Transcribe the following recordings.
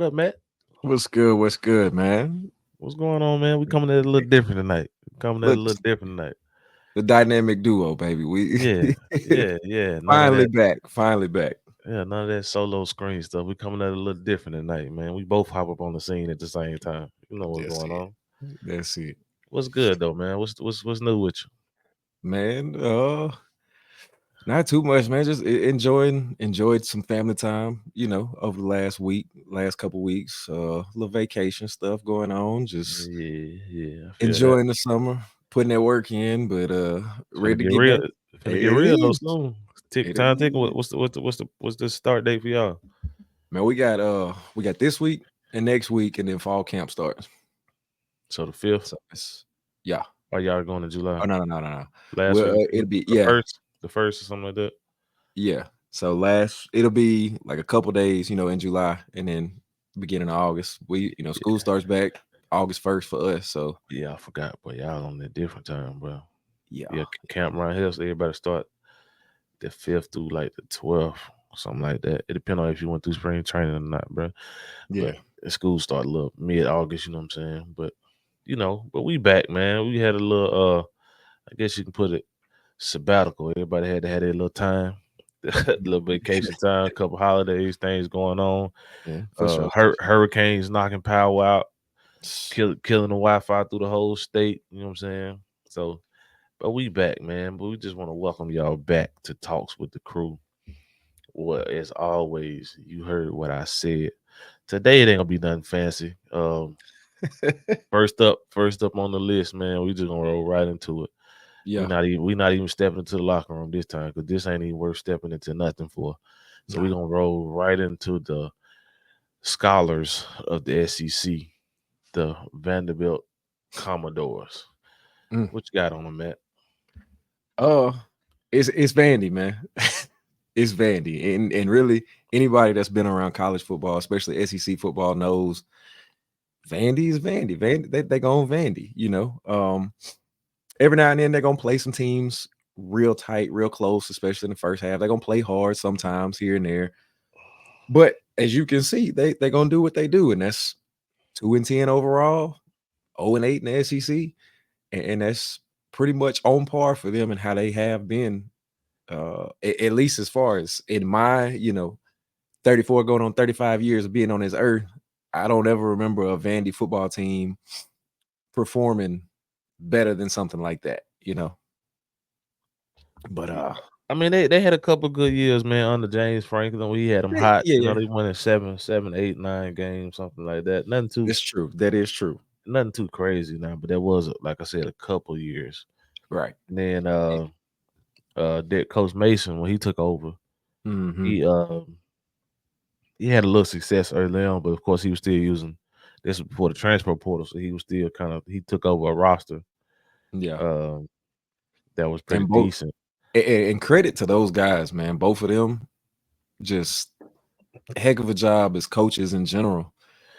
What up, Matt? What's good? What's good, man? What's going on, man? We coming at it a little different tonight. Look, the dynamic duo, baby. We Yeah. None of finally that. back. Finally back. Yeah, none of that solo screen stuff. We coming at it a little different tonight, man. We both hop up on the scene at the same time. You know what's That's going it. on. That's it, What's good though, man? What's new with you? man. Not too much, man. Just enjoyed some family time. Over the last couple weeks. Little vacation stuff going on. Just Yeah. I feel that. enjoying the summer, putting that work in, but It's gonna ready to get get real. back. It's gonna get It real though is. soon. It Time ticking. is. What's the start date for y'all? Man, we got this week and next week, and then fall camp starts. So the 5th. So it's yeah. Or y'all going to July? Oh no. Last Well, week of it'll be the yeah, first, the first or something like that. yeah. So it'll be like a couple days, in July, and then beginning of August. School starts back August 1st for us. So Yeah, I forgot, but y'all on a different time, bro. yeah, Yeah, camp around here, so everybody start the 5th through like the 12th, something like that. It depends on if you went through spring training or not, bro. yeah. But the school start a little mid-August, you know what I'm saying? But we back, man. We had a little, I guess you can put it, sabbatical. Everybody had to have their little time, little vacation time, a couple holidays, things going on. Yeah, for sure. Hurricanes knocking power out, killing the Wi-Fi through the whole state. You know what I'm saying? So, but we back, man. But we just want to welcome y'all back to Talks with the Crew. Well, as always, you heard what I said. Today it ain't gonna be nothing fancy. First up on the list, man. We just gonna roll right into it. Yeah, We not even stepping into the locker room this time because this ain't even worth stepping into nothing for. So nah. we gonna roll right into the scholars of the SEC, the Vanderbilt Commodores. Mm. What you got on them, Matt? Uh, it's Vandy, man. It's Vandy, and really anybody that's been around college football, especially SEC football, knows Vandy is Vandy. Vandy, they go on Vandy. Every now and then they're gonna play some teams real tight, real close, especially in the first half. They're gonna play hard sometimes here and there. But as you can see, they're gonna do what they do, and that's 2-10 overall, 0-8 in the SEC, and that's pretty much on par for them and how they have been. At least as far as in my 34 going on 35 years of being on this earth, I don't ever remember a Vandy football team performing better than something like that. But I mean, they had a couple good years, man, under James Franklin. We had them hot. yeah, They won in 7, 8, 9 games, something like that. that's true. That is true. Nothing too crazy now, but there was, like I said, a couple years. Right. And then Coach Mason, when he took over, Mm-hmm. he had a little success early on, but of course he was still using this was before the transfer portal, so he was still he took over a roster Yeah. um, that was pretty And both decent. and credit to those guys, man. Both of them just heck of a job as coaches in general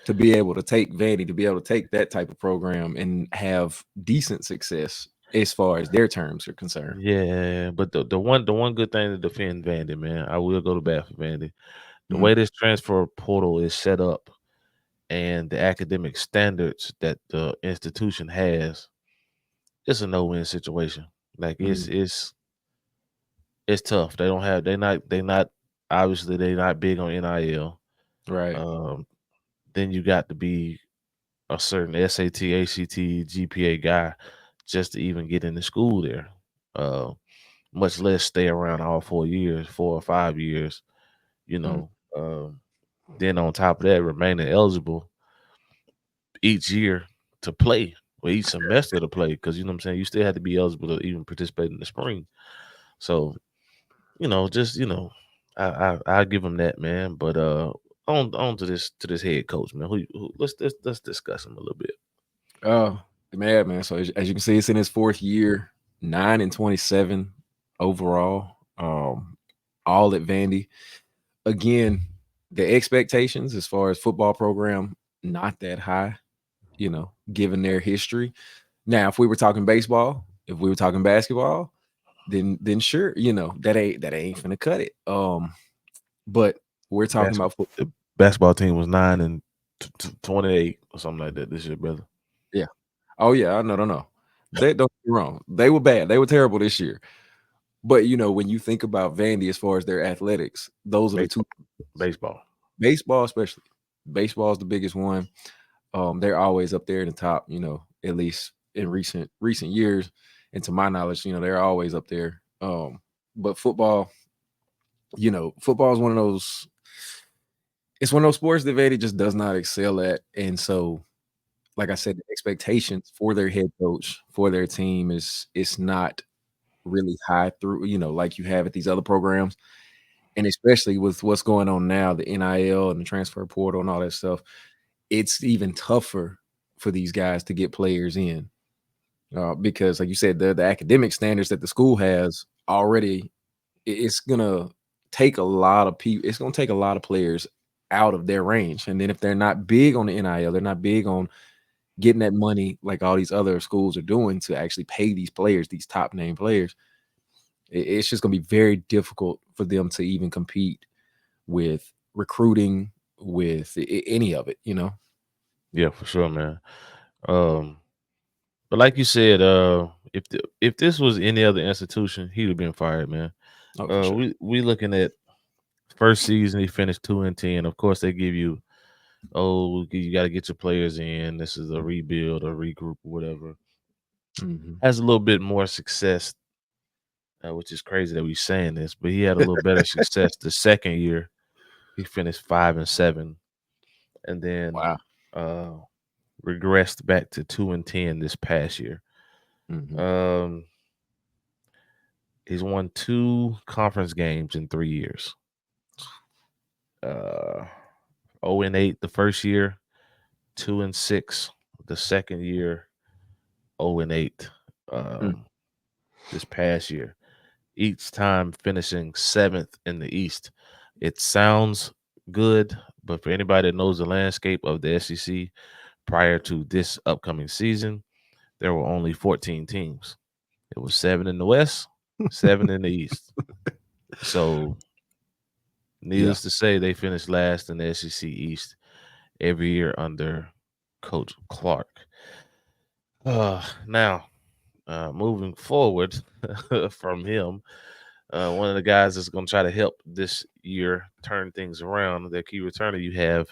to be able to take Vandy, to be able to take that type of program and have decent success as far as their terms are concerned. Yeah, but the one good thing to defend Vandy, man, I will go to bat for Vandy. The Mhm. way this transfer portal is set up and the academic standards that the institution has, it's a no-win situation. Like Mhm. it's tough. They not obviously they not big on NIL. Right. Um, then you got to be a certain SAT, ACT, GPA guy just to even get into school there. Uh, much less stay around all 4 years, 4 or 5 years. You Mhm. know. Then on top of that, remaining eligible each year to play or each semester to play because you know what I'm saying. You still have to be eligible to even participate in the spring. So just I give him that, man. But on to this head coach, man. Let's discuss him a little bit. Oh, man. So as you can see, it's in his fourth year, 9-27 overall. All at Vandy. Again, the expectations as far as football program, not that high, given their history. Now, if we were talking baseball, if we were talking basketball, then sure, that ain't finna cut it. But we're talking about The basketball team was 9 and 28 or something like that this year, brother. Yeah. Oh yeah, no. They don't get me wrong. They were bad. They were terrible this year. But when you think about Vandy as far as their athletics, those are the two. Baseball, baseball. Baseball, especially. Baseball is the biggest one. They're always up there in the top, at least in recent years. And to my knowledge, they're always up there. But football, football is one of those. It's one of those sports that Vandy just does not excel at, and so, like I said, the expectations for their head coach, for their team is not really high through, like you have at these other programs. And especially with what's going on now, the NIL and the transfer portal and all that stuff, it's even tougher for these guys to get players in. Because like you said, the academic standards that the school has already, it's gonna take a lot of people, it's gonna take a lot of players out of their range. And then if they're not big on the NIL, they're not big on getting that money like all these other schools are doing to actually pay these players, these top name players. It's just gonna be very difficult for them to even compete with recruiting, with any of it. Yeah, for sure, man. Um, but like you said, if this was any other institution, he'd have been fired, man. Oh, for sure. We looking at first season, he finished 2-10. Of course, they give you, you got to get your players in. This is a rebuild, a regroup, or whatever. Mm-hmm. Has a little bit more success, which is crazy that we're saying this, but he had a little better success the second year. He finished 5-7, and then Wow. uh, regressed back to 2-10 this past year. Mm-hmm. Um, he's won 2 conference games in 3 years. 0-8 the first year, 2-6 the second year, 0-8 Mm. this past year. Each time finishing 7th in the East. It sounds good, but for anybody that knows the landscape of the SEC prior to this upcoming season, there were only 14 teams. It was 7 in the West, 7 in the East. So, Yeah. needless to say, they finished last in the SEC East every year under Coach Clark. Now, moving forward from him, one of the guys that's going to try to help this year turn things around, the key returner you have,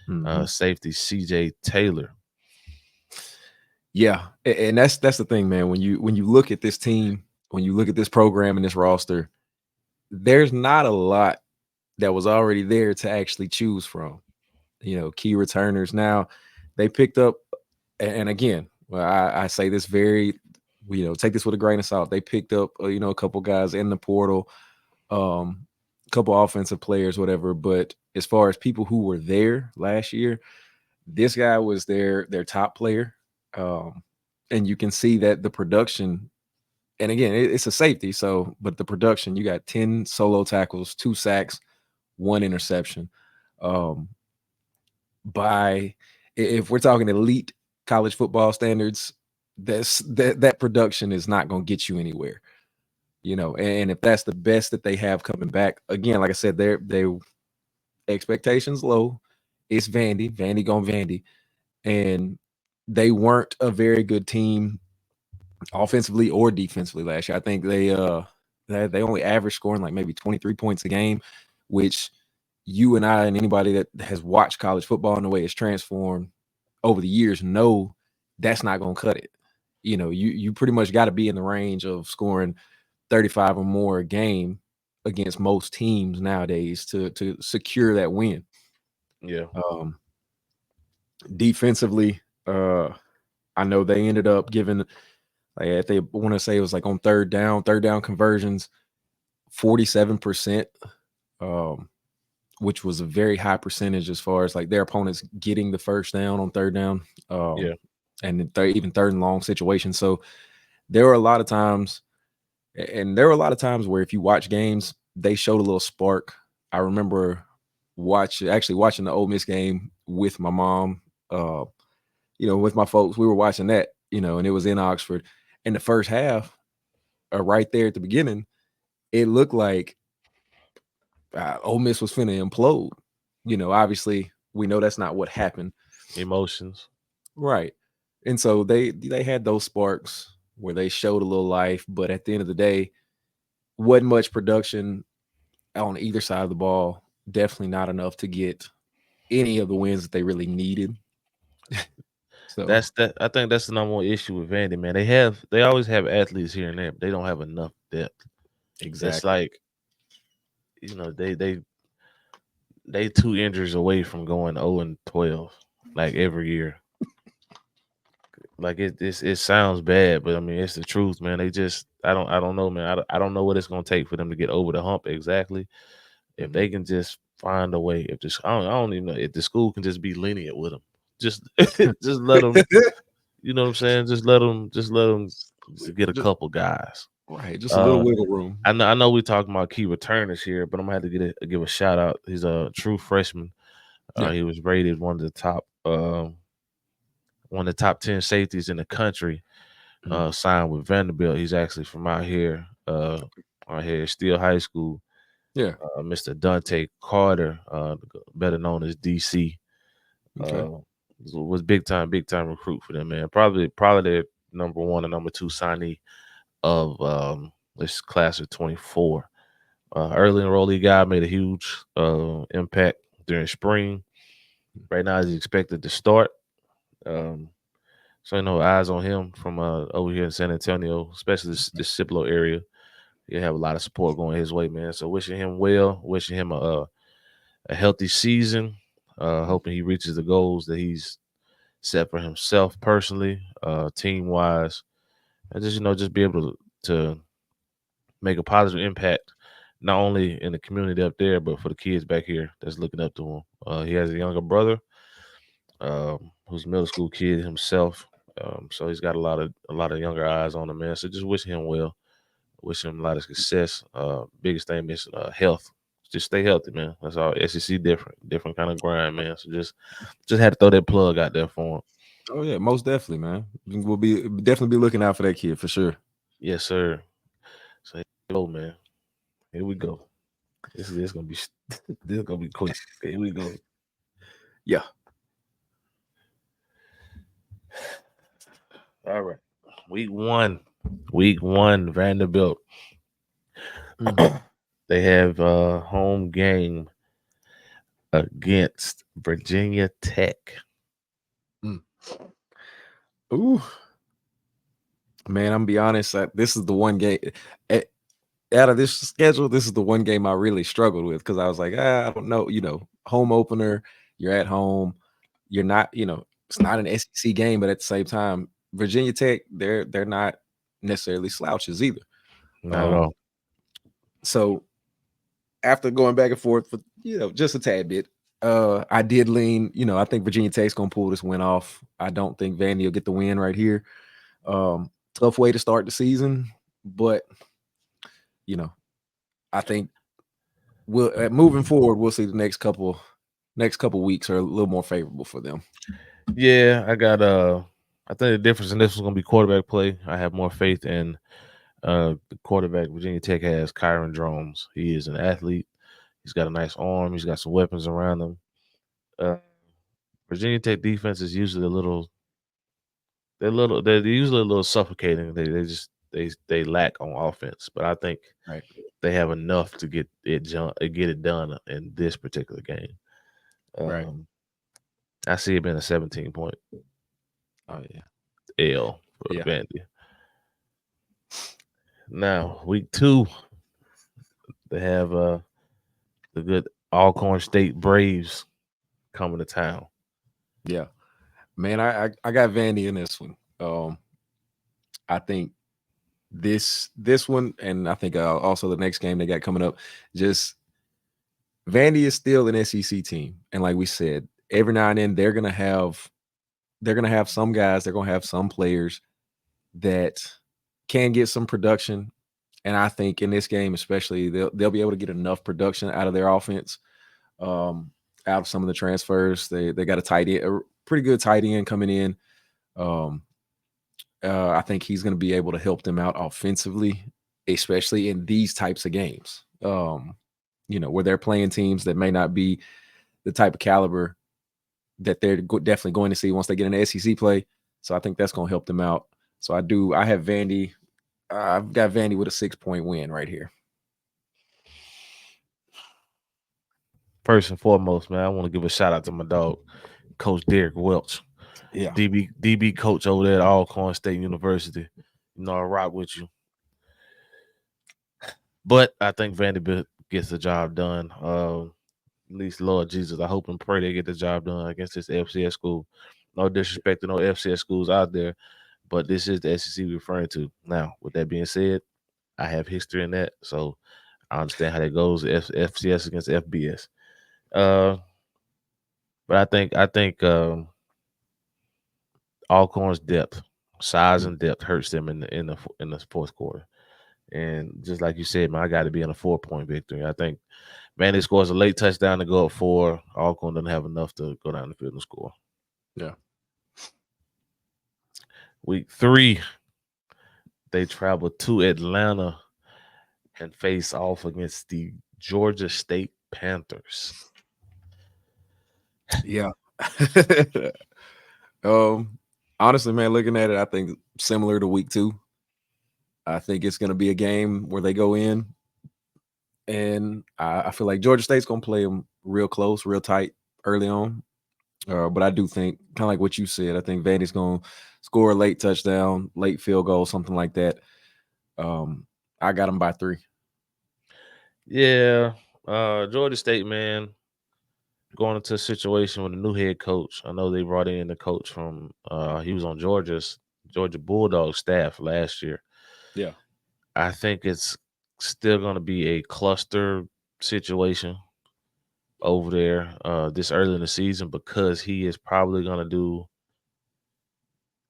Mm-hmm. safety CJ Taylor. Yeah, and that's the thing, man. When you look at this team, when you look at this program and this roster, there's not a lot that was already there to actually choose from. Key returners. Now, they picked up, and again, well, I say this very, take this with a grain of salt. They picked up, a couple guys in the portal, a couple offensive players, whatever. But as far as people who were there last year, this guy was their top player. And you can see that the production, and again, it's a safety. So, but the production, you got 10 solo tackles, 2 sacks, 1 interception. Um, by if we're talking elite college football standards, that production is not going to get you anywhere. And if that's the best that they have coming back, again, like I said, they expectations low. It's Vandy gone Vandy, and they weren't a very good team offensively or defensively last year. I think they only averaged scoring like maybe 23 points a game, which you and I and anybody that has watched college football and the way it's transformed over the years know that's not going to cut it. You pretty much got to be in the range of scoring 35 or more a game against most teams nowadays to secure that win. Yeah. Defensively, I know they ended up giving, like, if they want to say it was like on third down conversions, 47%, which was a very high percentage as far as like their opponents getting the first down on third down, Yeah. and even third and long situations. So there were a lot of times, where if you watch games, they showed a little spark. I remember watching the Ole Miss game with my mom, with my folks. We were watching that, and it was in Oxford. In the first half, right there at the beginning, it looked like Ole Miss was finna implode. Obviously We know that's not what happened. Emotions. Right. And so they had those sparks where they showed a little life, but at the end of the day, wasn't much production on either side of the ball. Definitely not enough to get any of the wins that they really needed. So That's that. I think that's the number one issue with Vandy, man. They always have athletes here and there, but they don't have enough depth. It's exactly. like, they 2 injuries away from going 0-12 like every year. Like it sounds bad, but I mean it's the truth, man. They just I don't know, man. I don't know what it's gonna take for them to get over the hump exactly. If Mhm. they can just find a way, if this I don't even know if the school can just be lenient with them, just just let them. You know what I'm saying? Just let them get a Just, couple guys. right, just a little Uh, wiggle room. I know we're talking about key returners here, but I'm gonna have to give a shout out. He's a true freshman. Yeah. He was rated one of the top 10 safeties in the country. Mhm. Signed with Vanderbilt. He's actually from out here at Steele High School. Yeah. Mr. Dante Carter, better known as DC, Okay. uh, was big time recruit for them, man. Probably their number one and number two signee of this class of 24. Early enrollee guy made a huge impact during spring. Right now, he's expected to start. Um, so eyes on him from over here in San Antonio, especially this Ciplo area. He'll have a lot of support going his way, man. So wishing him well, wishing him a healthy season. Mhm. Hoping he reaches the goals that he's set for himself personally, team wise, and just be able to make a positive impact, not only in the community up there, but for the kids back here that's looking up to him. He has a younger brother, who's a middle school kid himself. So he's got a lot of younger eyes on him, man. So just wishing him well, wishing him a lot of success. Biggest thing is health. Just stay healthy, man. That's all. SEC different kind of grind, man. So just had to throw that plug out there for him. Oh yeah, most definitely, man. We'll be definitely be looking out for that kid for sure. Yes, sir. So here we go, man. Here we go. This gonna be this gonna be quick. Here we go. Yeah. All right. Week one. Week one, Vanderbilt. Mhm. They have a home game against Virginia Tech. Mm. Ooh, man, I'm gonna be honest. This is the one game eh, out of this schedule. This is the one game I really struggled with because I was like, I don't know. Home opener. You're at home. You're not. It's not an SEC game, but at the same time, Virginia Tech, they're not necessarily slouches either. Not at Um, all. so after going back and forth for just a tad bit, I did lean. I think Virginia Tech's gonna pull this win off. I don't think Vandy will get the win right here. Tough way to start the season, but you know, I think we'll moving forward, we'll see the next couple weeks are a little more favorable for them. Yeah, I think the difference in this was gonna be quarterback play. I have more faith in the quarterback Virginia Tech has, Kyron Drones. He is an athlete. He's got a nice arm. He's got some weapons around him. Uh, Virginia Tech defense is usually they're usually a little suffocating. They lack on offense, but I think Right. they have enough to get it done in this particular game. Right. Um, I see it being a 17-point Oh yeah. L for Yeah. Vandy. Now, week two, they have the good Alcorn State Braves coming to town. Yeah. Man, I got Vandy in this one. I think this one, and I think also the next game they got coming up. Just Vandy is still an SEC team, and like we said, every now and then they're gonna have some guys, they're gonna have some players that can get some production. And I think in this game, especially, they'll be able to get enough production out of their offense, um, out of some of the transfers. They got a pretty good tight end coming in. Um, I think he's going to be able to help them out offensively, especially in these types of games. Where they're playing teams that may not be the type of caliber. that they're definitely going to see once they get into SEC play. So I think that's going to help them out. So I have Vandy. I've got Vandy with a 6-point win right here. First and foremost, man, I want to give a shout out to my dog, Coach Derek Welch. Yeah. DB coach over there at Alcorn State University. You know, I rock with you. But I think Vanderbilt gets the job done. At least, Lord Jesus, I hope and pray they get the job done against this FCS school. No disrespect to no FCS schools out there, but this is the SEC we're referring to. Now, with that being said, I have history in that, so I understand how that goes. FCS against FBS. But I think Alcorn's depth, size and depth hurts them in the fourth quarter. And just like you said, man, I got to be in a 4-point victory. I think Vandy scores a late touchdown to go up 4. Alcorn doesn't have enough to go down the field and score. Yeah. Week 3, they travel to Atlanta and face off against the Georgia State Panthers. Yeah. Honestly, man, looking at it, I think similar to week 2. I think it's going to be a game where they go in, and I feel like Georgia State's going to play them real close, real tight early on. But I do think, kind of like what you said, I think Vandy's going to score a late touchdown, late field goal, something like that. I got them by 3. Yeah, Georgia State, man, going into a situation with a new head coach. I know they brought in the coach from he was on Georgia Bulldog staff last year. Yeah. I think it's still going to be a cluster situation over there this early in the season because he is probably going to do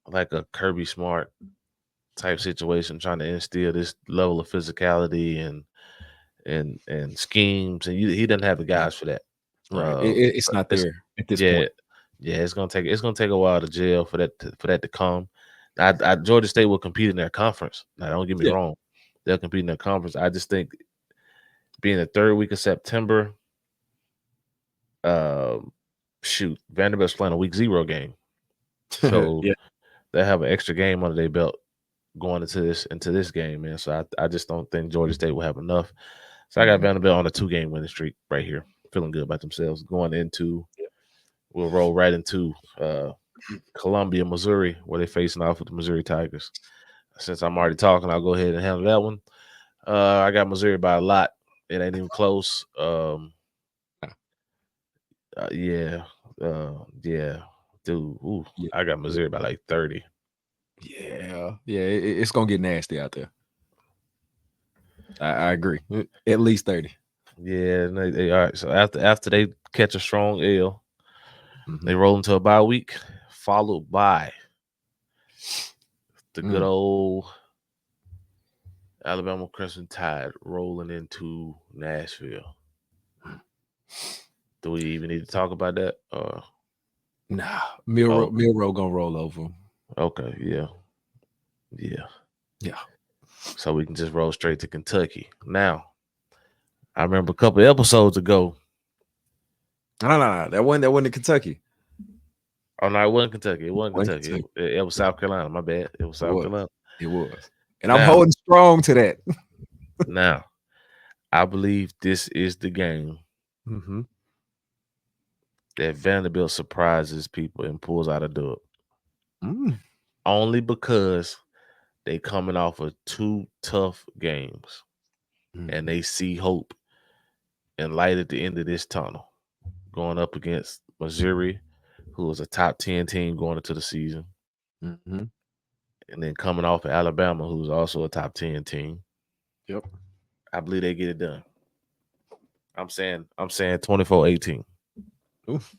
like a Kirby Smart type situation, trying to instill this level of physicality and schemes, and he doesn't have the guys for that. Right. It's not there at this yeah, point. yeah. It's gonna take a while to gel for that to come. Georgia State will compete in their conference. Now, don't get me Yeah. wrong, they'll compete in their conference. I just think being the 3rd week of September, Vanderbilt's playing a week 0 game, so Yeah. they have an extra game under their belt going into this game, man. So I just don't think Georgia State will have enough. So I got Vanderbilt on a 2-game winning streak right here, feeling good about themselves. Going into, we'll roll right into Columbia, Missouri, where they're facing off with the Missouri Tigers. Since I'm already talking, I'll go ahead and handle that one. I got Missouri by a lot. It ain't even close. Yeah, dude. Ooh, Yeah. I got Missouri by like 30. Yeah. It's gonna get nasty out there. I agree. At least 30. Yeah, they all right. So after they catch a strong L, they Mhm. roll into a bye week, followed by the good old Alabama Crimson Tide rolling into Nashville. Do we even need to talk about that? Nah, Milrow gonna roll over. Okay, yeah. So we can just roll straight to Kentucky. Now, I remember a couple episodes ago. No. That wasn't in Kentucky. Oh no, it wasn't Kentucky. It wasn't Wasn't Kentucky. Kentucky. It was South Carolina. My bad. It was South Carolina. It was. And I'm Now, holding strong to that. now, I believe this is the game Mm-hmm. that Vanderbilt surprises people and pulls out a dub. Mm. Only because they coming off of 2 tough games and they see hope and light at the end of this tunnel. Going up against Missouri, who was a top 10 team going into the season. Mm-hmm. And then coming off of Alabama, who's also a top 10 team. Yep. I believe they get it done. I'm saying 24-18. Oof.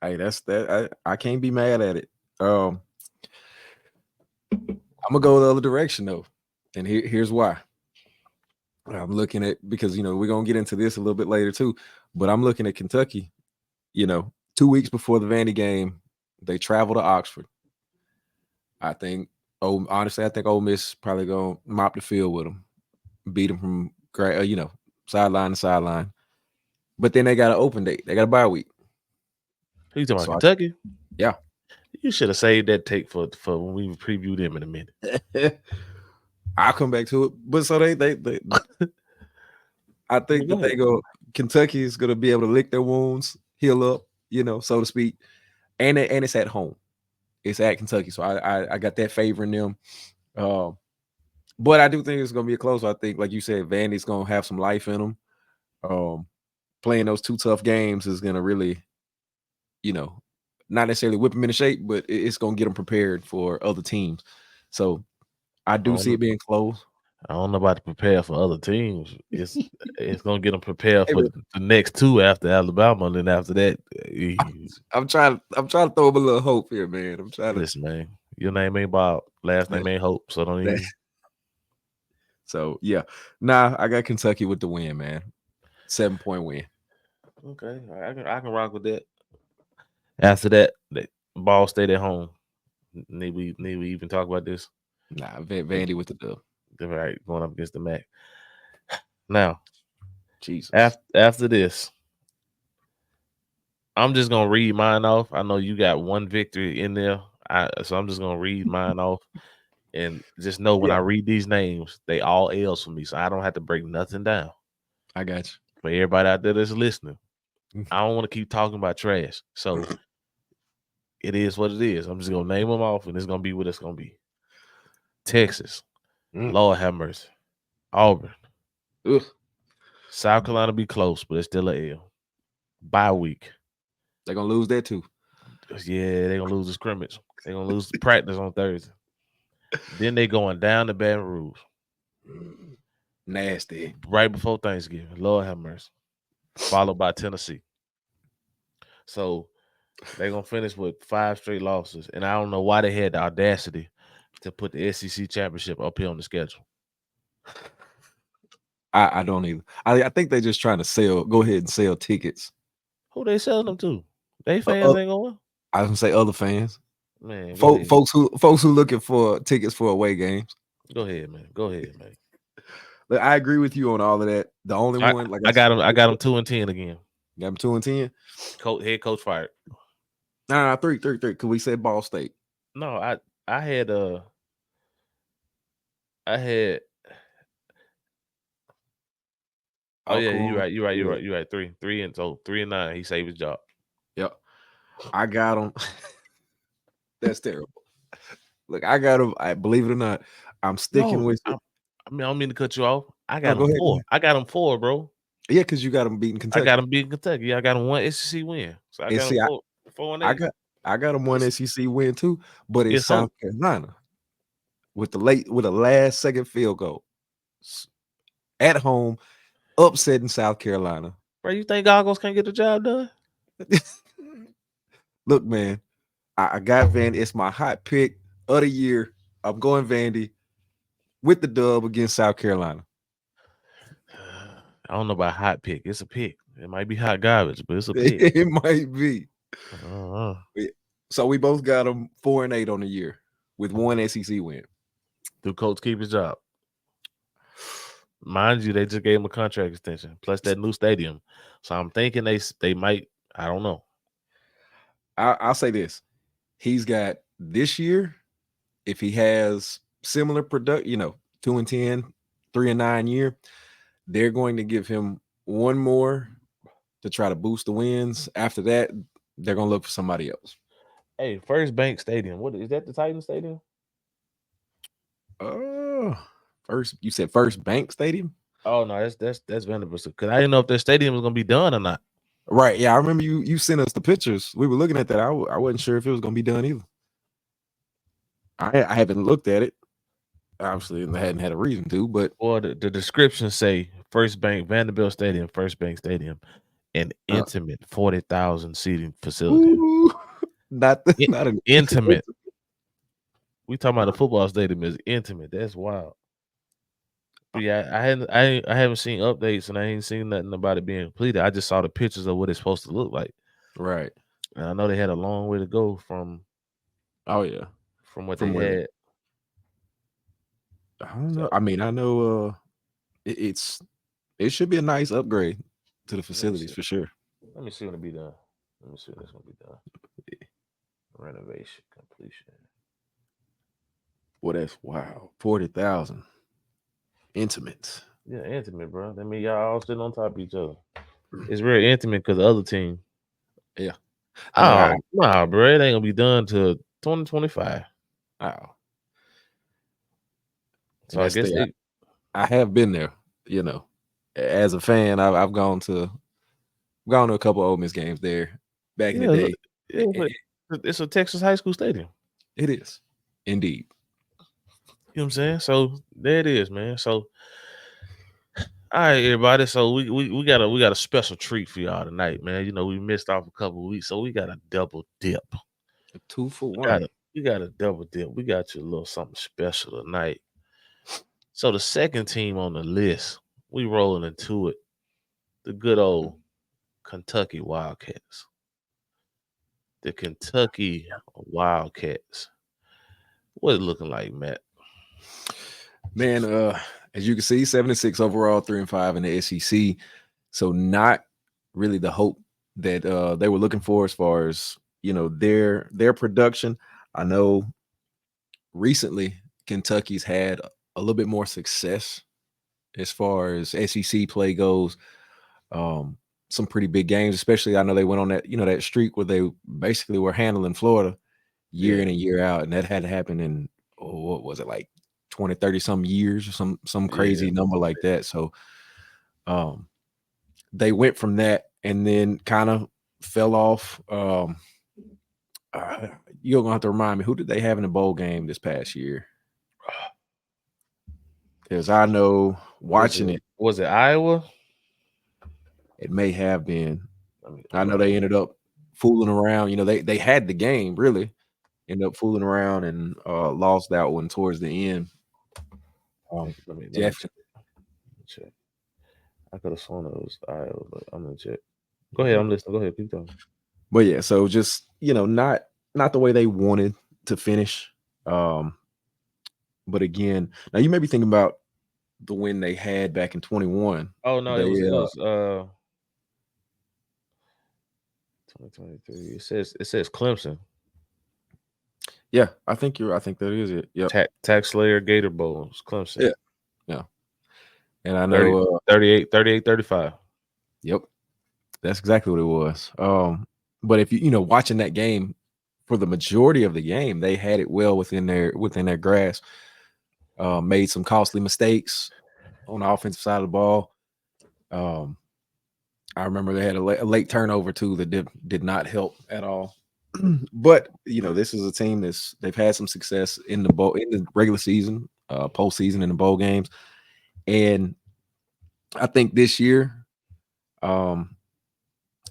Hey, that's that. I can't be mad at it. I'm gonna go the other direction though, and here's why. I'm looking at, because we're gonna get into this a little bit later too, but I'm looking at Kentucky. 2 weeks before the Vandy game, they travel to Oxford. I think. Oh, honestly, I think Ole Miss probably gonna mop the field with them, beat them from sideline to sideline. But then they got an open date. They got a bye week. Who you talking about? So Kentucky? yeah, You should have saved that take for when we preview them in a minute. I'll come back to it. But so they I But think go that ahead. they go Kentucky is going to be able to lick their wounds, heal up, so to speak, and it's at home. It's at Kentucky, so I got that favoring them. Um, but I do think it's going to be a close. I think, like you said, Vandy's going to have some life in them. Um, Playing those two tough games is going to really, not necessarily whip them into shape, but it's going to get them prepared for other teams. So I I do see don't, it being close. I don't know about to prepare for other teams. It's gonna get them prepared Hey, for man, the next two after Alabama, and then after that, I'm trying to throw them a little hope here, man. I'm trying to. listen, man. Your name ain't Bob. Last name ain't Hope. So don't even. So yeah, nah, I got Kentucky with the win, man. 7-point win. Okay, I can rock with that. After that, Ball stayed at home. Need we even talk about this? Nah, Vandy with the dub. All right, going up against the Mac. Now, Jesus. after this, I'm just gonna read mine off. I know you got one victory in there, so I'm just gonna read mine off, and just know when Yeah, I read these names, they all L's for me, so I don't have to break nothing down. I got For everybody out there that's listening, you. I don't want to keep talking about trash, so it is what it is. I'm just gonna name them off, and it's gonna be what it's gonna be. Texas, Mm. Lord have mercy. Auburn, Ugh, South Carolina be close, but it's still a L. Bye week. they're gonna lose that too. Yeah, they're gonna lose the scrimmage. They're gonna lose the practice on Thursday. Then they going down to Baton Rouge Nasty. right before Thanksgiving. Lord have mercy. Followed by Tennessee. So they're gonna finish with 5 straight losses. And I don't know why they had the audacity to put the SEC championship up here on the schedule. I don't either. I think they're just trying to go ahead and sell tickets. Who they selling them to? They Uh, fans uh, ain't going. I was gonna say other fans, Man, go ahead. folks who looking for tickets for away games. Go ahead, man. Go ahead, man. But I agree with you on all of that. The only I, one, like I I said, got them. I got them 2-10 again. got them 2-10. Head coach fired. Nah, 3. Cause we said Ball State. No, I had I had oh yeah, you're Alcorn. right, you're right, you're Yeah. right, you're right. 3-9. He saved his job. Yep. I got him. That's terrible. Look, I got him. I believe it or not, I'm sticking No, with it. I mean I don't mean to cut you off. I No, got go him ahead. Go four. ahead. I got him four, bro. Yeah, because you got him beating I got Kentucky. him beating Kentucky. I got him one SEC win. So I And got him see, four and I eight. got I got him one It's, SEC win too, but it's it's hope. South Carolina with a last second field goal S- at home, upsetting South Carolina. Bro, you think Goggles can't get the job done? Look, man, I got Vandy. It's my hot pick of the year. I'm going Vandy with the dub against South Carolina. I don't know about hot pick. It's a pick. It might be hot garbage, but it's a pick. It might be. Uh-huh. Yeah. So we both got them 4-8 on the year with one SEC win. Do coach keep his job? Mind you, they just gave him a contract extension plus that new stadium. So I'm thinking they might. I don't know. I'll say this: he's got this year. If he has similar product, 2-10, 3-9 year, they're going to give him one more to try to boost the wins. After that, they're going to look for somebody else. Hey, First Bank Stadium. What is that? The Titan Stadium? Oh, you said First Bank Stadium, Oh no, that's Vanderbilt. Because I didn't know if their stadium was gonna be done or not. right? Yeah, I remember you sent us the pictures. We were looking at that. I wasn't sure if it was going to be done either. I haven't looked at it. Obviously, I hadn't had a reason to, but Or the description say First Bank Vanderbilt Stadium, First Bank Stadium, an uh, intimate 40,000 seating facility. ooh, not I- not an Intimate. We talking about the football stadium is intimate. That's wild. But yeah, I haven't seen updates and I ain't seen nothing about it being completed. I just saw the pictures of what it's supposed to look like. right. And I know they had a long way to go Oh yeah, from what they from where had. I don't know. So I mean, I know it should be a nice upgrade to the let me facilities see. for sure. Let me see when it be done. Let me see when it's gonna be done. Renovation completion. Well, that's wow. 40,000. Intimate. Yeah, intimate, bro. That mean y'all all sitting on top of each other. It's very intimate because the other team. Yeah. I know. Oh, nah, bro. It ain't gonna be done till 2025. Wow. And So I that's guess the they, I have been there, you know. As a fan, I've gone to a couple of Ole Miss games there back in the yeah, look, day. yeah, but it's a Texas high school stadium. It is. Indeed. You know what I'm saying? So there it is, man. So all right, everybody. So we got a special treat for y'all tonight, man. You know, we missed off a couple of weeks, so we got a double dip. A 2 for We got 1. a we got a double dip. We got you a little something special tonight. So the second team on the list, we rolling into it. The good old Kentucky Wildcats. The Kentucky Wildcats. What it looking like, Matt? Man, as you can see, 76 overall, 3-5 in the SEC. So not really the hope that they were looking for as far as, you know, their production. I know recently Kentucky's had a little bit more success as far as SEC play goes. Some pretty big games, especially I know they went on that, you know, that streak where they basically were handling Florida year Yeah, in and year out, and that had to happen in what was it, like 20, 30 some years or some yeah, crazy number like that. So um they went from that and then kind of fell off. Uh, you're gonna have to remind me, who did they have in the bowl game this past year? Because I know Was watching it it, was it Iowa? it may have been. I'm I know gonna they look. ended up fooling around. You know, they had the game really, ended up fooling around and lost that one towards the end. Let me check. Definitely. Let me check. I could have sworn it was Iowa, but I'm gonna check. Go ahead, I'm listening. Go ahead, keep talking. But yeah, so just, you know, not the way they wanted to finish. Um, but again, now you may be thinking about the win they had back in 21. Oh no, it They was it was 2023. It says Clemson. yeah, I think that is it. Yep. Tax Slayer Gator Bowls, Clemson. Yeah. Yeah. And I 30, know 38, 38, 35. yep, that's exactly what it was. But if you know, watching that game for the majority of the game, they had it well within their grasp. Made some costly mistakes on the offensive side of the ball. Um, I remember they had a late turnover too that did not help at all. But you know, this is a team they've had some success in the regular season, postseason, in the bowl games, and I think this year, um,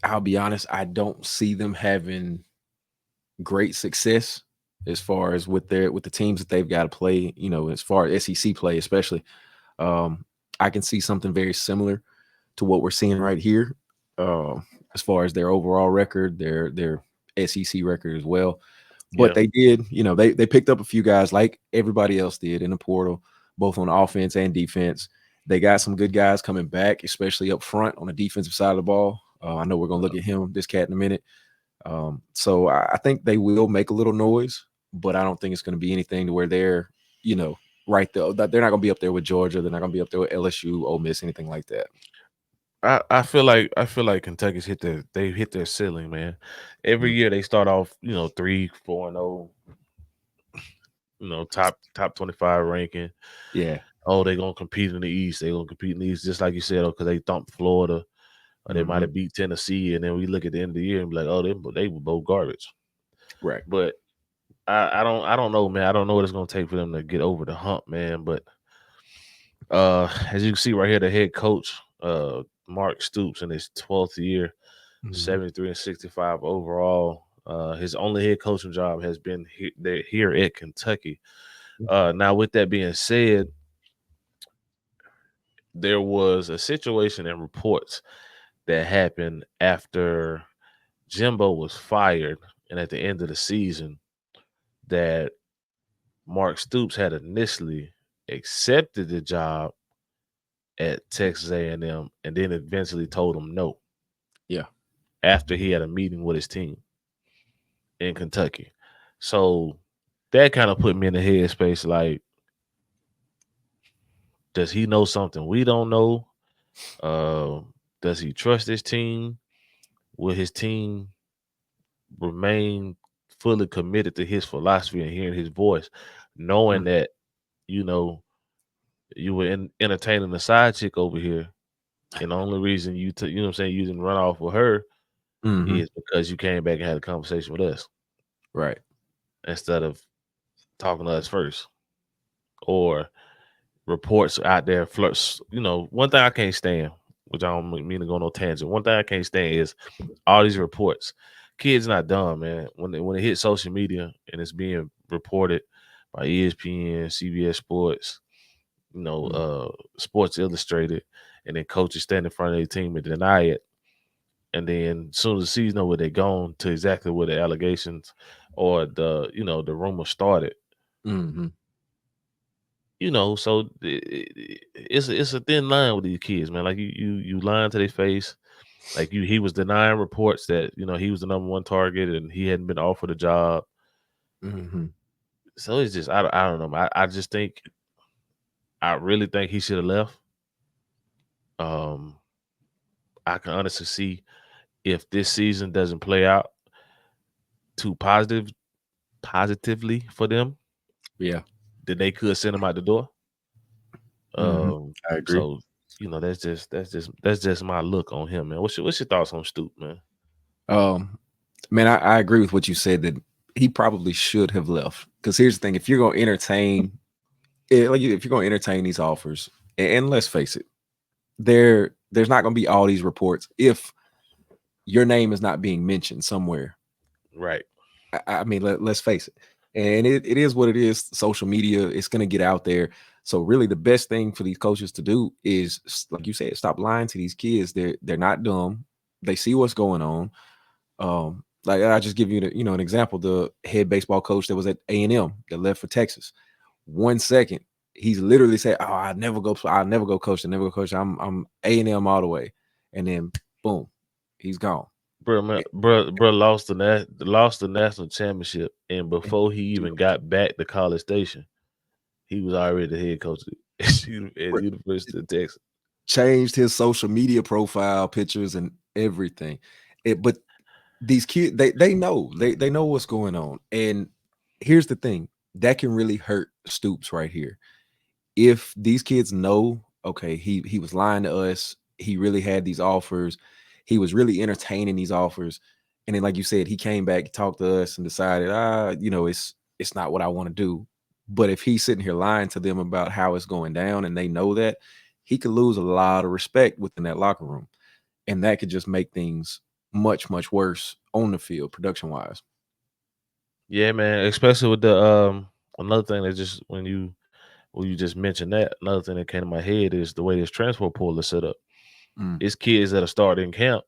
I'll be honest, I don't see them having great success as far as with the teams that they've got to play. You know, as far as SEC play, especially, I can see something very similar to what we're seeing right here, uh, as far as their overall record, their SEC record as well. But Yeah. they did, you know, they picked up a few guys like everybody else did in the portal, both on offense and defense. They got some good guys coming back, especially up front on the defensive side of the ball. I know we're gonna look at this cat in a minute. So I think they will make a little noise, but I don't think it's going to be anything to where they're, you know, right there. They're not going to be up there with Georgia. They're not going to be up there with LSU, Ole Miss, anything like that. I feel like Kentucky's hit their ceiling, man. Every Mm. year they start off, 3-4-0, top 25 ranking. Yeah. Oh, they're gonna compete in the East. They're gonna compete in the East, just like you said, because they thumped Florida, or they might Hmm. have beat Tennessee, and then we look at the end of the year and be like, oh, they were both garbage. Right. But I don't know, man. I don't know what it's gonna take for them to get over the hump, man. But as you can see right here, the head coach, Mark Stoops, in his 12th year, Hmm. 73-65 overall. His only head coaching job has been here at Kentucky. Now, with that being said, there was a situation and reports that happened after Jimbo was fired, and at the end of the season, that Mark Stoops had initially accepted the job at Texas A&M, and then eventually told him no. Yeah. after he had a meeting with his team in Kentucky. So that kind of put me in the headspace like, does he know something we don't know? Uh, does he trust his team? Will his team remain fully committed to his philosophy and hearing his voice, knowing that, you know, you were entertaining the side chick over here, and the only reason you know what I'm saying, you didn't run off with her Mm-hmm. is because you came back and had a conversation with us Right. instead of talking to us first, or reports out there flirts. You know, one thing I can't stand, which I don't mean to go no tangent. One thing I can't stand is all these reports. Kids not dumb, man. When it hits social media and it's being reported by ESPN, CBS Sports, you know, Mm. Sports Illustrated, and then coaches stand in front of their team and deny it. And then as soon as the season over, they're gone to exactly where the allegations or the rumor started. Mm-hmm. You know, so it's a thin line with these kids, man. Like you lying to their face. Like he was denying reports that he was the number one target and he hadn't been offered a job. Mm-hmm. So it's just I don't know. I just think I really think he should have left. Um, I can honestly see if this season doesn't play out too positively for them, Yeah. then they could send him out the door. Mm-hmm. Um, I agree. so that's just my look on him, man. What's your thoughts on Stoop, man? Man, I agree with what you said that he probably should have left. Because here's the thing: if you're going to entertain, if you're going to entertain these offers, and let's face it, there's not going to be all these reports if your name is not being mentioned somewhere. Right. I mean, let's face it, and it is what it is. Social media, it's going to get out there. So really, the best thing for these coaches to do is, like you said, stop lying to these kids. They're not dumb. They see what's going on. Like I just give you an example. The head baseball coach that was at A&M that left for Texas. 1 second, he's literally said, "Oh, I never go coach. I never go coach. I'm A&M all the way," and then boom, he's gone. Bro, man, Eh, bro lost the national championship, and and before he dude, even got back to College Station, he was already the head coach at University of Texas. changed his social media profile pictures and everything. But these kids, they know they know what's going on. And here's the thing that can really hurt Stoops right here. If these kids know, okay, he was lying to us, he really had these offers, he was really entertaining these offers, and then like you said, he came back, talked to us, and decided, it's not what I want to do. But if he's sitting here lying to them about how it's going down, and they know that, he could lose a lot of respect within that locker room, and that could just make things much worse on the field, production wise. Yeah, man. Especially with the another thing that just when you just mentioned that, another thing that came to my head is the way this transfer portal is set up. Mm, It's kids that are starting camp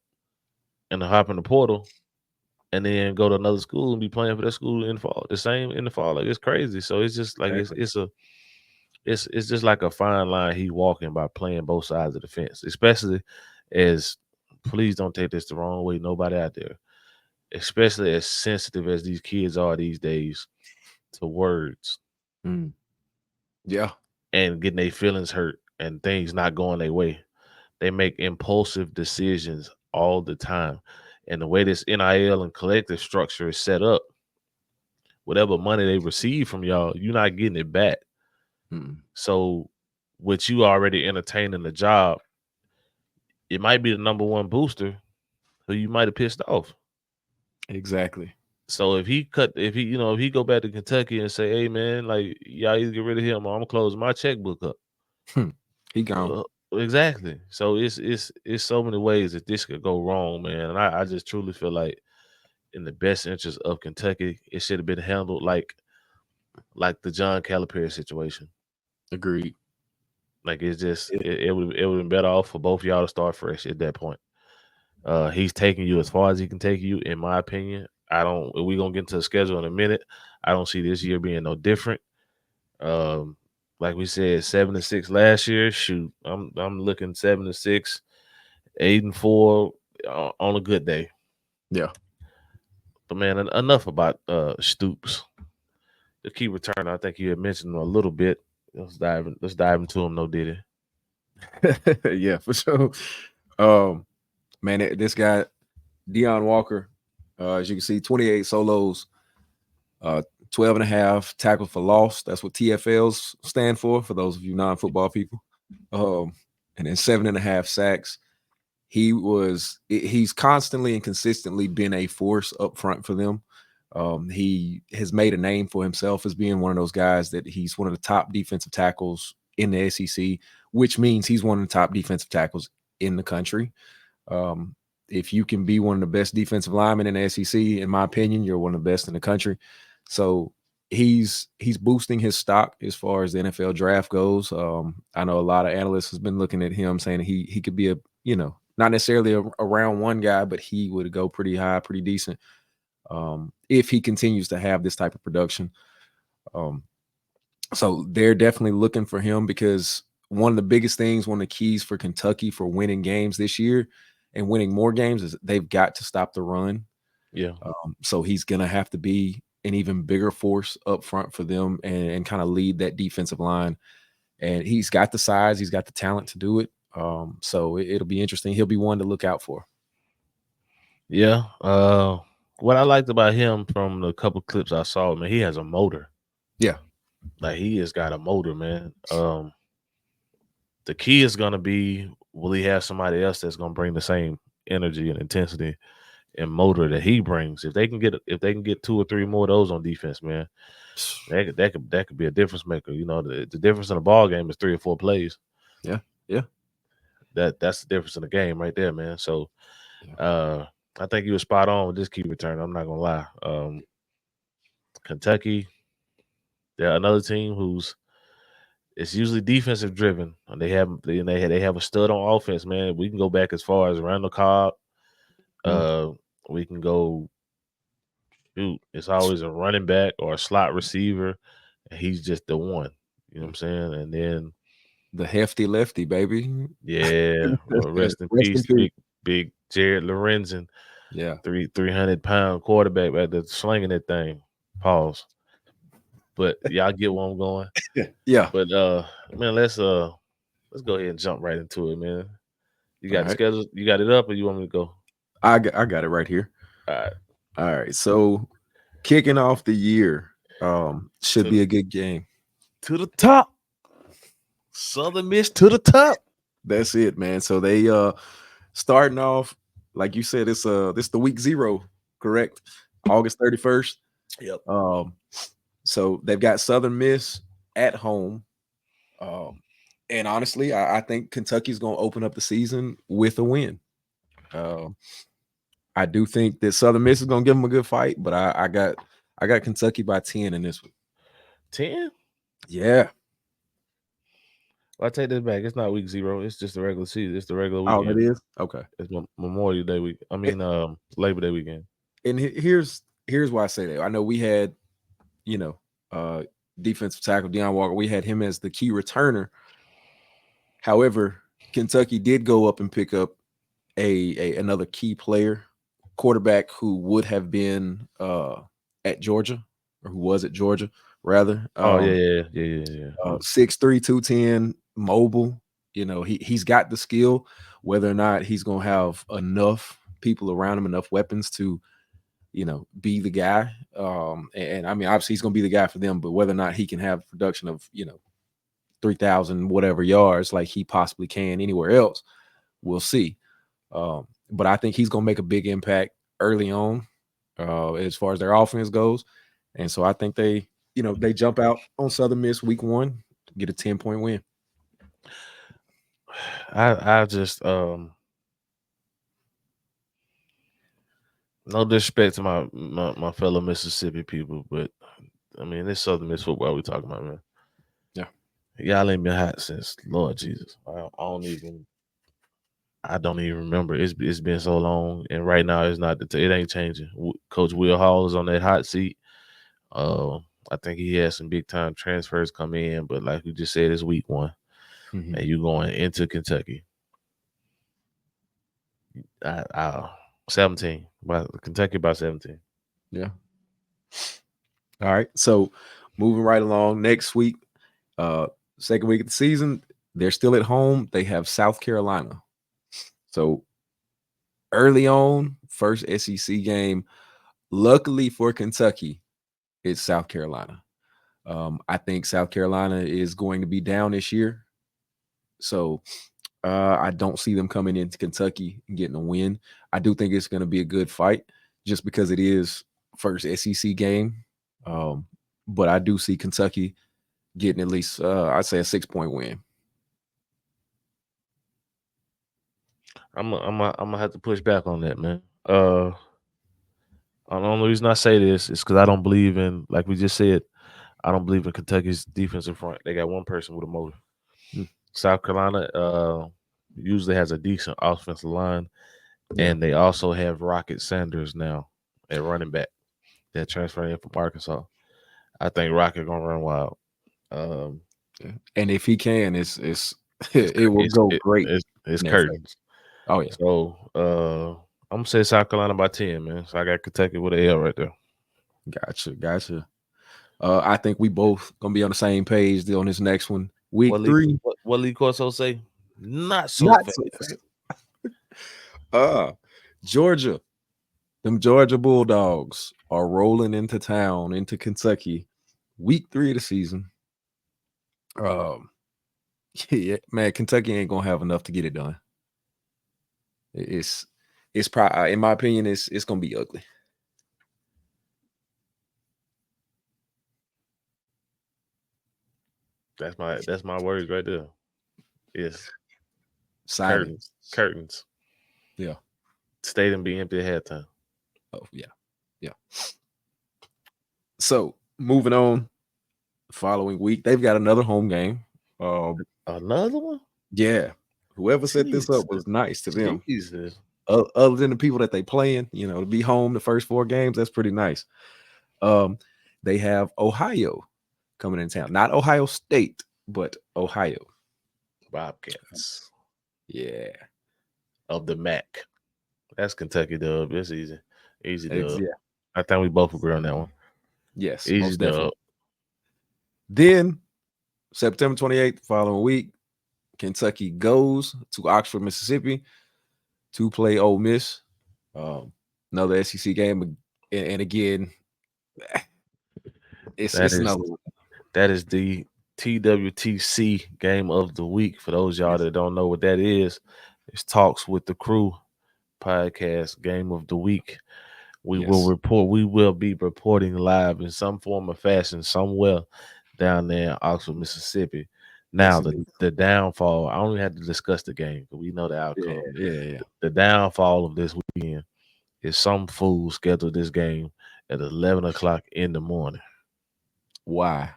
and they hop in the portal and then go to another school and be playing for that school in the fall. The same in the fall. Like it's crazy. So it's just like exactly. it's just like a fine line he walking by playing both sides of the fence. Especially as, please don't take this the wrong way, nobody out there. Especially as sensitive as these kids are these days to words Mm, yeah. and getting their feelings hurt and things not going their way. They make impulsive decisions all the time. And the way this NIL and collective structure is set up, whatever money they receive from y'all, you're not getting it back. Mm, So, with you already entertaining the job, it might be the number one booster who you might have pissed off. exactly. So if he go back to Kentucky and say, "Hey man, like y'all either get rid of him or I'm closing my checkbook up." Hmm. He gone. Uh, exactly. So it's so many ways that this could go wrong, man. And I just truly feel like in the best interest of Kentucky, it should have been handled like the John Calipari situation. Agreed. Like it's just it would have been better off for both y'all to start fresh at that point. He's taking you as far as he can take you, in my opinion. I don't. We're gonna get into the schedule in a minute. I don't see this year being no different. Um, like we said, 7-6 last year. Shoot, I'm looking 7-6, 8-4 on a good day. Yeah. But man, enough about Stoops. The key returner, I think you had mentioned him a little bit. Let's dive into him. No diddy. Yeah, for sure. Um, man, this guy, Deion Walker, as you can see, 28 solos, uh, 12 and a half tackles for loss. That's what TFLs stand for those of you non-football people. Um, and then 7.5 sacks. He's constantly and consistently been a force up front for them. He has made a name for himself as being one of those guys that he's one of the top defensive tackles in the SEC, which means he's one of the top defensive tackles in the country. Um, if you can be one of the best defensive linemen in the SEC, in my opinion, you're one of the best in the country. So he's boosting his stock as far as the NFL draft goes. I know a lot of analysts has been looking at him saying he could be a not necessarily a round one guy, but he would go pretty high, pretty decent if he continues to have this type of production. Um, so they're definitely looking for him because one of the biggest things, one of the keys for Kentucky for winning games this year and winning more games is they've got to stop the run. Yeah. So he's going to have to be an even bigger force up front for them and kind of lead that defensive line. And he's got the size, he's got the talent to do it. So it'll be interesting. He'll be one to look out for. Yeah. What I liked about him from the couple clips I saw, man, he has a motor. Yeah. Like he has got a motor, man. The key is gonna be, will he have somebody else that's gonna bring the same energy and intensity and motor that he brings? If they can get 2 or 3 more of those on defense, man, that could be a difference maker. You know, the difference in the ball game is 3 or 4 plays. Yeah. Yeah. That's the difference in the game right there, man. So Yeah. I think you were spot on with this key return. I'm not gonna lie. Kentucky, they're another team who's it's usually defensive driven. And they have a stud on offense, man. We can go back as far as Randall Cobb. Mm. Uh, we can go shoot. It's always a running back or a slot receiver, and he's just the one. You know what I'm saying? And then The hefty lefty, baby. yeah, well, rest in Rest in peace, peace. big Jared Lorenzen, Yeah. 300-pound quarterback back there slinging that thing. Pause. But y'all get where I'm going. Yeah. But man, let's go ahead and jump right into it, man. You All got the right. schedule? You got it up, or you want me to go? I got it right here. All right, All right. So kicking off the year should to be the, a good game. to the top, Southern Miss to the top. That's it, man. So they starting off, like you said, this the week 0, correct? August 31st. Yep. Um, so they've got Southern Miss at home. Um, and honestly, I think Kentucky's gonna open up the season with a win. Um, I do think that Southern Miss is gonna give them a good fight, but I got Kentucky by 10 in this one. 10. Yeah. Well, I take this back. It's not week 0. It's just the regular season. It's the regular Oh, that weekend. is okay. It's Memorial Day week. I A- mean, Labor Day weekend. And here's why I say that. I know we had, you know, uh defensive tackle Deion Walker. We had him as the key returner. However, Kentucky did go up and pick up another key player, quarterback who would have been at Georgia, or who was at Georgia rather. Oh yeah. 6'3", 210, mobile. He's got the skill. Whether or not he's gonna have enough people around him, enough weapons to, be the guy. And I mean, obviously he's gonna be the guy for them, but whether or not he can have production of, 3,000 whatever yards like he possibly can anywhere else, we'll see. But I think he's gonna make a big impact early on, as far as their offense goes. And so I think they jump out on Southern Miss week 1, get a 10-point win. I just no disrespect to my fellow Mississippi people, but I mean it's Southern Miss football we talking about, man. Yeah. Y'all ain't been hot since Lord Jesus. I don't even remember. It's been so long, and right now it's not. It ain't changing. Coach Will Hall is on that hot seat. Uh, I think he has some big time transfers come in, but like we just said, it's week 1, Mhm. and you going into Kentucky. I 17. By Kentucky by 17. Yeah. All right. So moving right along, next week, second week of the season, they're still at home. They have South Carolina. So early on, first SEC game. Luckily for Kentucky, it's South Carolina. I think South Carolina is going to be down this year. So I don't see them coming into Kentucky and getting a win. I do think it's going to be a good fight just because it is first SEC game. But I do see Kentucky getting at least, I'd say, a 6-point win. I'm gonna have to push back on that, man. The only reason I say this is because I don't believe in, like we just said, I don't believe in Kentucky's defensive front. They got one person with a motor. Mm. South Carolina usually has a decent offensive line, Yeah. and they also have Rocket Sanders now at running back that transferred in from Arkansas. I think Rocket gonna run wild. Um, And if he can, it's it's it will it's go it, great it's in their favor. curtains. Oh yeah, So I'm gonna say South Carolina by 10, man. So I got Kentucky with an L right there. gotcha. I think we both gonna be on the same page on this next one. Week 3, What Lee Corso say? Not so not so fast. fast. Georgia, them Georgia Bulldogs are rolling into town into Kentucky. Week 3 of the season. Um, yeah, man, Kentucky ain't gonna have enough to get it done. It's probably, in my opinion, it's gonna be ugly. That's my words right there. Yes. Silence. Curtains. Yeah. Stadium be empty at halftime. Oh yeah. So moving on, following week they've got another home game. Another one? Yeah, whoever set this Jesus. up was nice to them. Jesus. Other than the people that they playing, to be home the first 4 games, that's pretty nice. They have Ohio coming in town, not Ohio State, but Ohio. Wildcats Yeah, of the MAC. That's Kentucky dub. It's easy. Easy dub. yeah, I think we both agree on that one. yes, Easy most definitely. dub. Then September 28th, following week, Kentucky goes to Oxford, Mississippi, to play Ole Miss. Another SEC game, and again, it's That is another one. that is the TWTC game of the week. For those y'all Yes. that don't know what that is, it's Talks with the Crew podcast game of the week. We will be reporting live in some form or fashion somewhere down there in Oxford, Mississippi. Yes, Now indeed. the downfall, I only had to discuss the game because we know the outcome. Yeah. The downfall of this weekend is some fool scheduled this game at 11 o'clock in the morning. Why?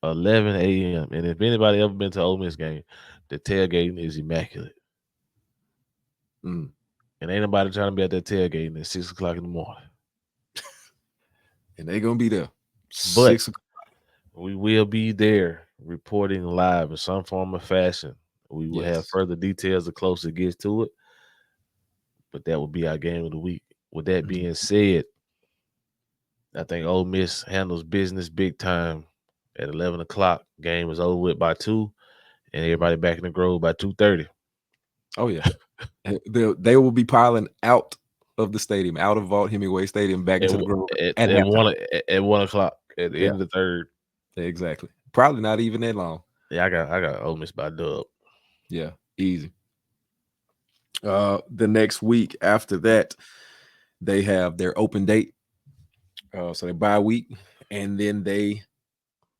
11 a.m. And if anybody ever been to Ole Miss game, the tailgating is immaculate. Mm. And ain't nobody trying to be at that tailgating at 6 o'clock in the morning. And they're gonna be there. But 6 o'clock. we will be there reporting live in some form or fashion. We will have Yes. further details the closer it gets to it. But that will be our game of the week. With that being said, I think Ole Miss handles business big time at 11 o'clock. Game is over with by 2, and everybody back in the Grove by 2:30. Oh yeah. They will be piling out of the stadium, out of Vaught Hemingway Stadium, back into the Grove at At halftime. 1 o'clock at the Yeah, end of the third. exactly. Probably not even that long. Yeah, I got Ole Miss by dub. Yeah, easy. The next week after that, they have their open date. So they bye week, and then they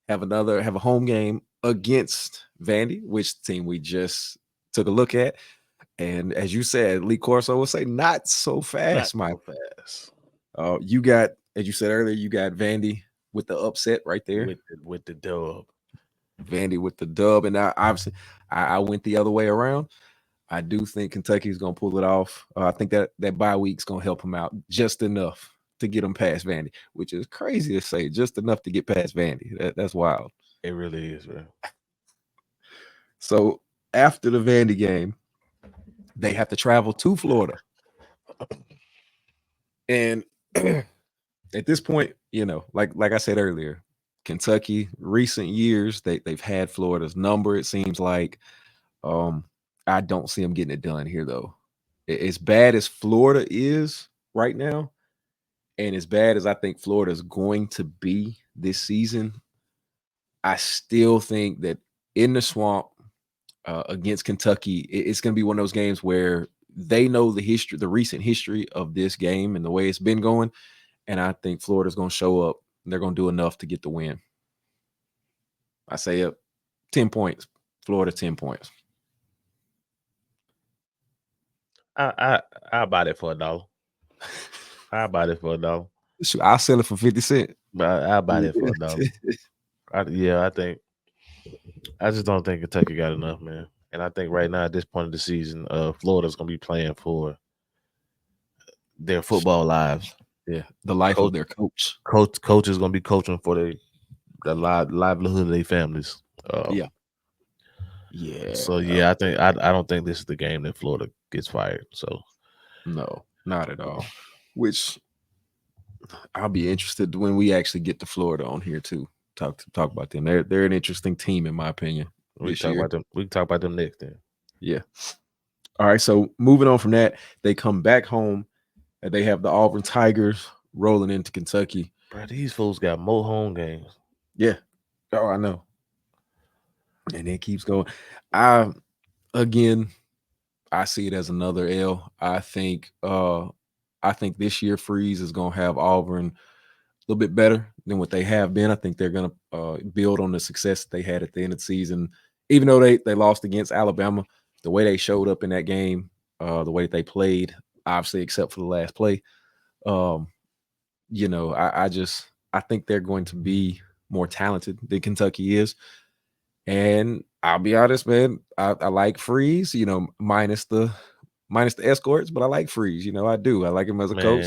have a home game against Vandy, which team we just took a look at. And as you said, Lee Corso would say, not so Not fast, Mike. so fast. You got, as you said earlier, you got Vandy with the upset right there. With the dub. Vandy with the dub. And obviously, I went the other way around. I do think Kentucky's going to pull it off. I think that bye week's going to help them out just enough to get them past Vandy, which is crazy to say, just enough to get past Vandy. That's wild. It really is, man. So after the Vandy game, they have to travel to Florida And at this point, like I said earlier, Kentucky, recent years, they've had Florida's number, it seems like. I don't see them getting it done here, though. As bad as Florida is right now, and as bad as I think Florida is going to be this season, I still think that in the swamp against Kentucky, it's going to be one of those games where they know the recent history of this game and the way it's been going. And I think Florida's going to show up. And they're going to do enough to get the win. I say up 10 points. Florida 10 points. I buy that for $1. I buy it for $1. Shoot, I'll sell it for 50 cents. But I buy that for $1. I think I just don't think Kentucky got enough, man. And I think right now at this point of the season, Florida's gonna be playing for their football lives. Yeah, the life of their coach. Coach is gonna be coaching for the livelihood of their families. Yeah. So yeah, I don't think this is the game that Florida gets fired. So no, not at all. Which I'll be interested when we actually get to Florida on here too. Talk about them. They're an interesting team in my opinion. We can talk about them next then. Yeah. All right. So moving on from that, they come back home and they have the Auburn Tigers rolling into Kentucky. Bro, these fools got more home games. Yeah. Oh, I know. And it keeps going. I see it as another L. I think this year Freeze is gonna have Auburn a little bit better than what they have been. I think they're gonna build on the success that they had at the end of the season. Even though they lost against Alabama, the way they showed up in that game, the way they played, obviously except for the last play, I think they're going to be more talented than Kentucky is. And I'll be honest, man, I like Freeze, minus the escorts, but I like Freeze. I do. I like him as a coach.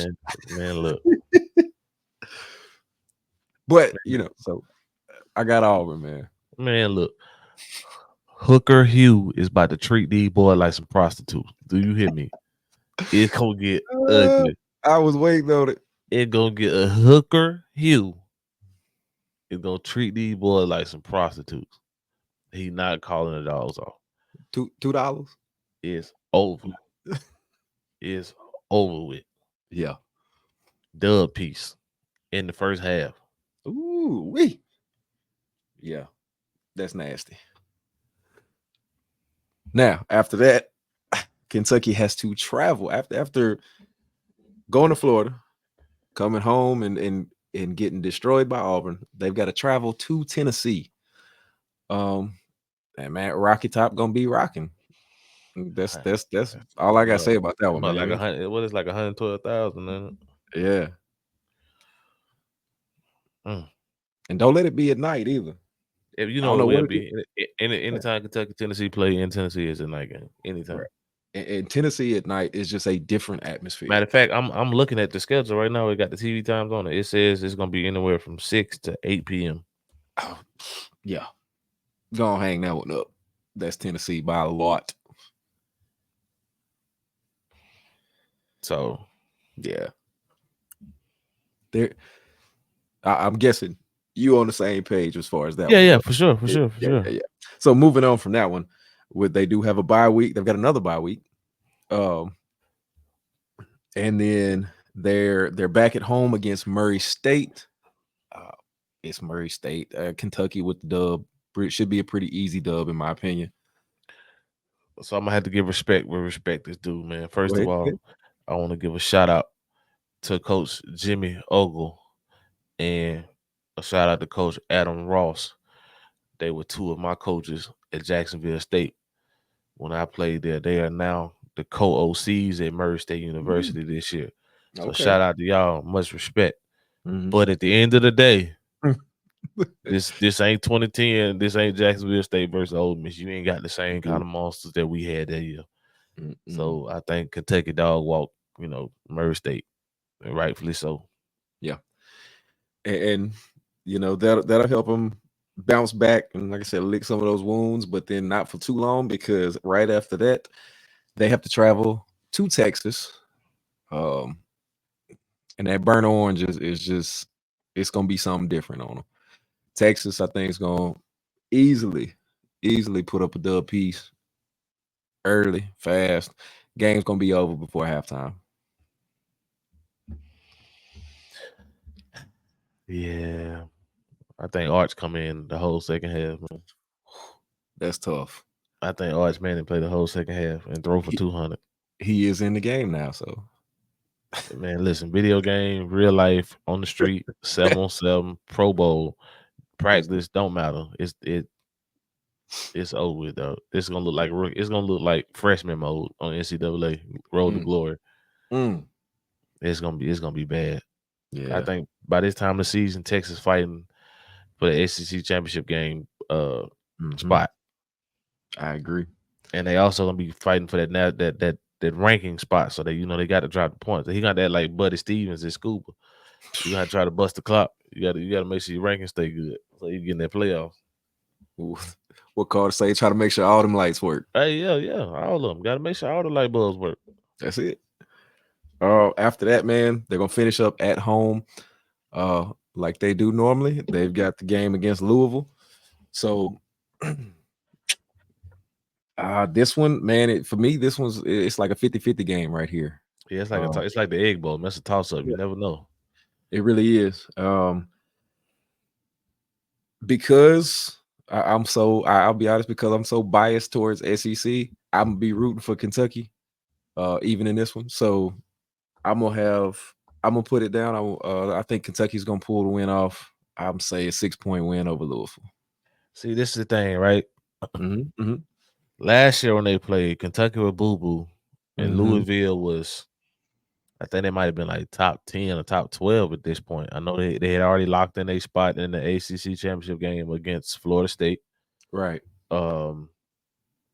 Man, look. But, so I got Auburn, man. Man, look. Hooker Hugh is about to treat these boys like some prostitutes. Do you hear me? It's gonna get ugly. I was waiting on it. It's gonna get a Hooker Hugh. It's gonna treat these boys like some prostitutes. He not calling the dogs off. $2? It's over. It's over with. Yeah. Dub piece in the first half. Ooh, wee. Yeah. That's nasty. Now, after that, Kentucky has to travel after going to Florida, coming home and getting destroyed by Auburn. They've got to travel to Tennessee. And man, Rocky Top gonna be rocking. That's all I gotta say about that one, man. Like 100, what is like 112,000? Yeah. And don't let it be at night either. If you know, it will be anytime Kentucky Tennessee play in Tennessee is a night game. Anytime. Right. And Tennessee at night is just a different atmosphere. Matter of fact, I'm looking at the schedule right now. We got the TV times on it. It says it's gonna be anywhere from 6 to 8 p.m. Oh, yeah. Go hang that one up. That's Tennessee by a lot. So, yeah. I'm guessing you on the same page as far as that. Yeah, for sure. Yeah. So moving on from that one, they do have a bye week. They've got another bye week. And then they're back at home against Murray State. It's Murray State. Kentucky with the dub. It should be a pretty easy dub, in my opinion. So I'm gonna have to give respect where respect is due, man. First of all, I want to give a shout out to Coach Jimmy Ogle and a shout out to Coach Adam Ross. They were two of my coaches at Jacksonville State when I played there. They are now the co-OCs at Murray State University this year. So shout out to y'all. Much respect. But at the end of the day, this ain't 2010. This ain't Jacksonville State versus Ole Miss. You ain't got the same kind of monsters that we had that year. So I think Kentucky dog walk, Murray State, and rightfully so. Yeah, and that'll help them bounce back and, like I said, lick some of those wounds, but then not for too long, because right after that they have to travel to Texas. Um, and that burnt orange is just it's gonna be something different on them. Texas, I think, is gonna easily put up a dub piece early, fast. Game's gonna be over before halftime. Yeah, I think Arch come in the whole second half, man. That's tough. I think Arch Manning play the whole second half and throw for He, 200. he is in the game now, so Man, listen, video game, real life, on the street, 7-on-7, Pro Bowl, that's practice, don't matter. It's over with though. It's gonna look like it's gonna look like freshman mode on NCAA Road to mm, Glory. mm, It's gonna be bad. I yeah. think by this time of the season, Texas fighting for the SEC championship game Hmm. spot, I agree. and they also gonna be fighting for that ranking spot. So they got to drop the points. He got that like Buddy Stevens at Scuba. You gotta try to bust the clock. You gotta make sure your ranking stay good so you get in that playoff. Ooh, what Carter say? Try to make sure all them lights work. Hey, yeah, all of them gotta make sure all the light bulbs work. That's it. After that, man, they're gonna finish up at home, like they do normally. They've got the game against Louisville. So this one, man, for me, this it's like a 50-50 game right here. Yeah, it's like Uh, it's like the egg bowl. That's a toss up. You yeah, never know. it really is. Because I'll be honest, because I'm so biased towards SEC, I'm gonna be rooting for Kentucky, even in this one. So I'm gonna put it down. I think Kentucky's gonna pull the win off. I'm saying a 6-point win over Louisville. See, this is the thing, right? Mm-hmm. Last year when they played, Kentucky with Boo Boo, and Mm-hmm. Louisville was, I think they might have been like top 10 or top 12 at this point. I know they had already locked in a spot in the ACC championship game against Florida State. Right. Um,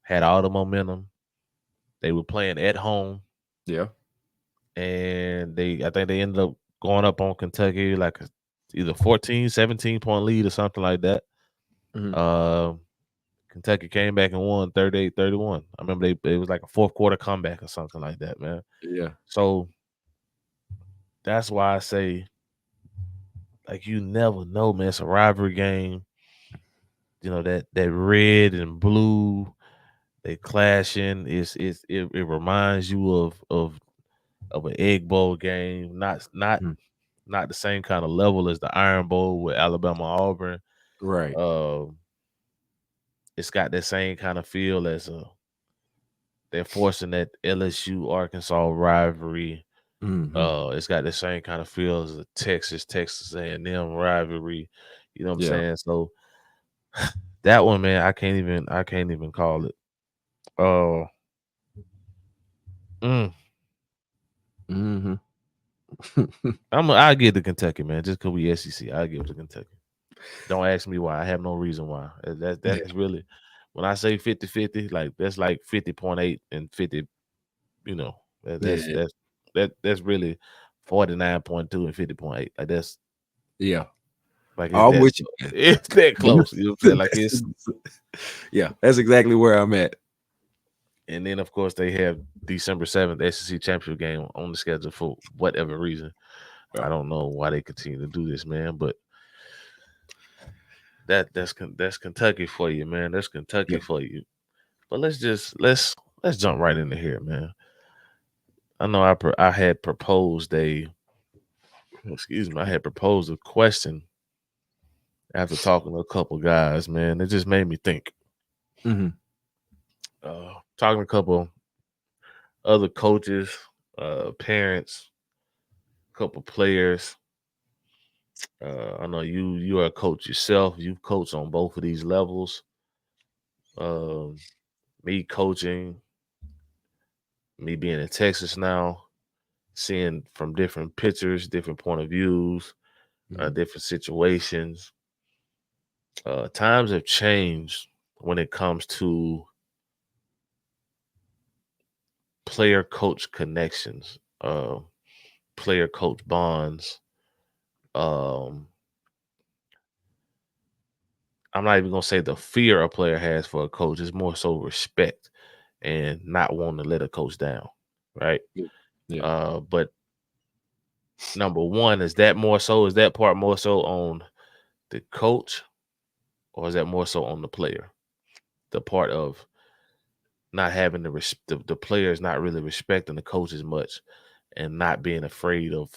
had all the momentum. They were playing at home, Yeah. and I think they ended up going up on Kentucky like either 14, 17-point lead or something like that. Mm-hmm. Um, Kentucky came back and won 38-31. I remember it was like a fourth quarter comeback or something like that, man. Yeah. So that's why I say, like, you never know, man. It's a rivalry game. You know, that red and blue, they clashing. It reminds you of an egg bowl game. Mhm. Not the same kind of level as the Iron Bowl with Alabama Auburn. Right. Um, it's got that same kind of feel as they're forcing that LSU Arkansas rivalry. Mm-hmm. It's got the same kind of feel as a Texas A&M rivalry. You know what I'm Yeah. saying? So that one, man, I can't even call it. Uh, mm, Mm-hmm. I'll give it to Kentucky, man, just because we SEC. I'll give it to Kentucky. Don't ask me why. I have no reason why. Yeah. That's really, when I say 50-50, like that's like 50.8 and 50. You know, Yeah. that's really 49.2 and 50.8. Like that's Yeah. like it's I'm that with you, man. it's that close. You know what I'm saying? Like it's. Yeah, that's exactly where I'm at. And then, of course, they have December 7th SEC championship game on the schedule for whatever reason. Yeah. I don't know why they continue to do this, man. But that's Kentucky for you, man. That's Yeah. Kentucky for you. But let's jump right into here, man. I know I had proposed I had proposed a question after talking to a couple guys, man. It just made me think. Mm-hmm. Talking to a couple other coaches, parents, couple players. I know you are a coach yourself. You've coached on both of these levels. Um, Me coaching, me being in Texas now, seeing from different pictures, different point of views, Mm-hmm. different situations. Times have changed when it comes to player coach connections, player coach bonds. Um, I'm not even gonna say the fear a player has for a coach. It's more so respect and not wanting to let a coach down, right? Yeah. But number one, is that part more so on the coach, or is that more so on the player? The part of not having the players not really respecting the coach as much and not being afraid of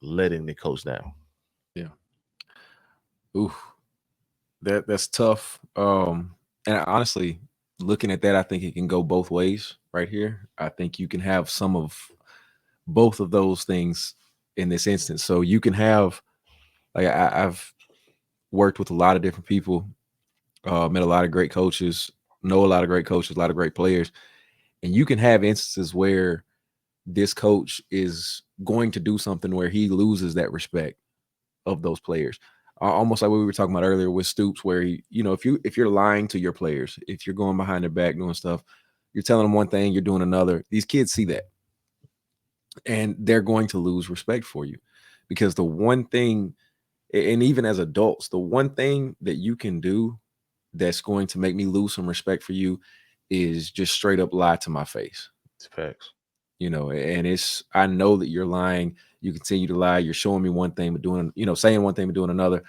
letting the coach down. Yeah. Ooh, that's tough. And honestly, looking at that, I think it can go both ways right here. I think you can have some of both of those things in this instance. So you can have like I've worked with a lot of different people, met a lot of great coaches, know a lot of great coaches, a lot of great players, and you can have instances where this coach is going to do something where he loses that respect of those players. Almost like what we were talking about earlier with Stoops, where he, if you're lying to your players, if you're going behind their back doing stuff, you're telling them one thing, you're doing another. These kids see that, and they're going to lose respect for you because the one thing, and even as adults, the one thing that you can do that's going to make me lose some respect for you is just straight up lie to my face. It's facts. And I know that you're lying. You continue to lie. You're showing me one thing, but saying one thing, but doing another.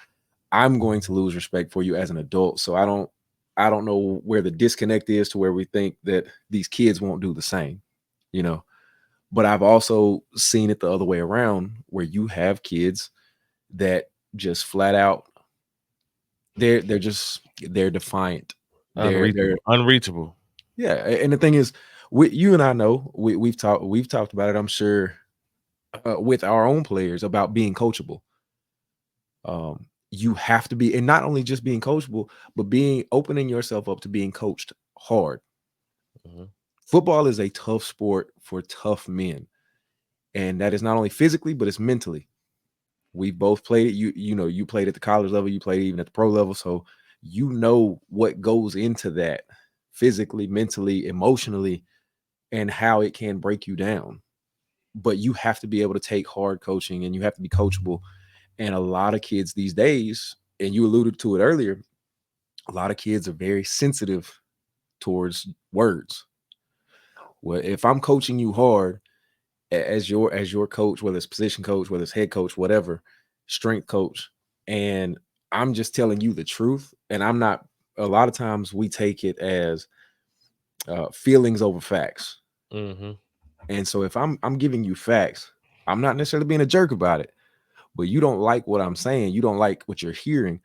I'm going to lose respect for you as an adult. So I don't know where the disconnect is to where we think that these kids won't do the same, you know. But I've also seen it the other way around where you have kids that just flat out they're defiant. They're Unreachable. Yeah, and the thing is, you and I know we've talked about it. I'm sure with our own players about being coachable. You have to be, and not only just being coachable, but being opening yourself up to being coached hard. Mhm. Football is a tough sport for tough men, and that is not only physically but it's mentally. We both played it. You played at the college level, you played even at the pro level, so you know what goes into that physically, mentally, emotionally, and how it can break you down. But you have to be able to take hard coaching and you have to be coachable. And a lot of kids these days, and you alluded to it earlier, a lot of kids are very sensitive towards words. Well, if I'm coaching you hard as your coach, whether it's position coach, whether it's head coach, whatever, strength coach, and I'm just telling you the truth, and I'm not. A lot of times we take it as feelings over facts. Mhm. And so if I'm giving you facts, I'm not necessarily being a jerk about it, but you don't like what I'm saying, you don't like what you're hearing,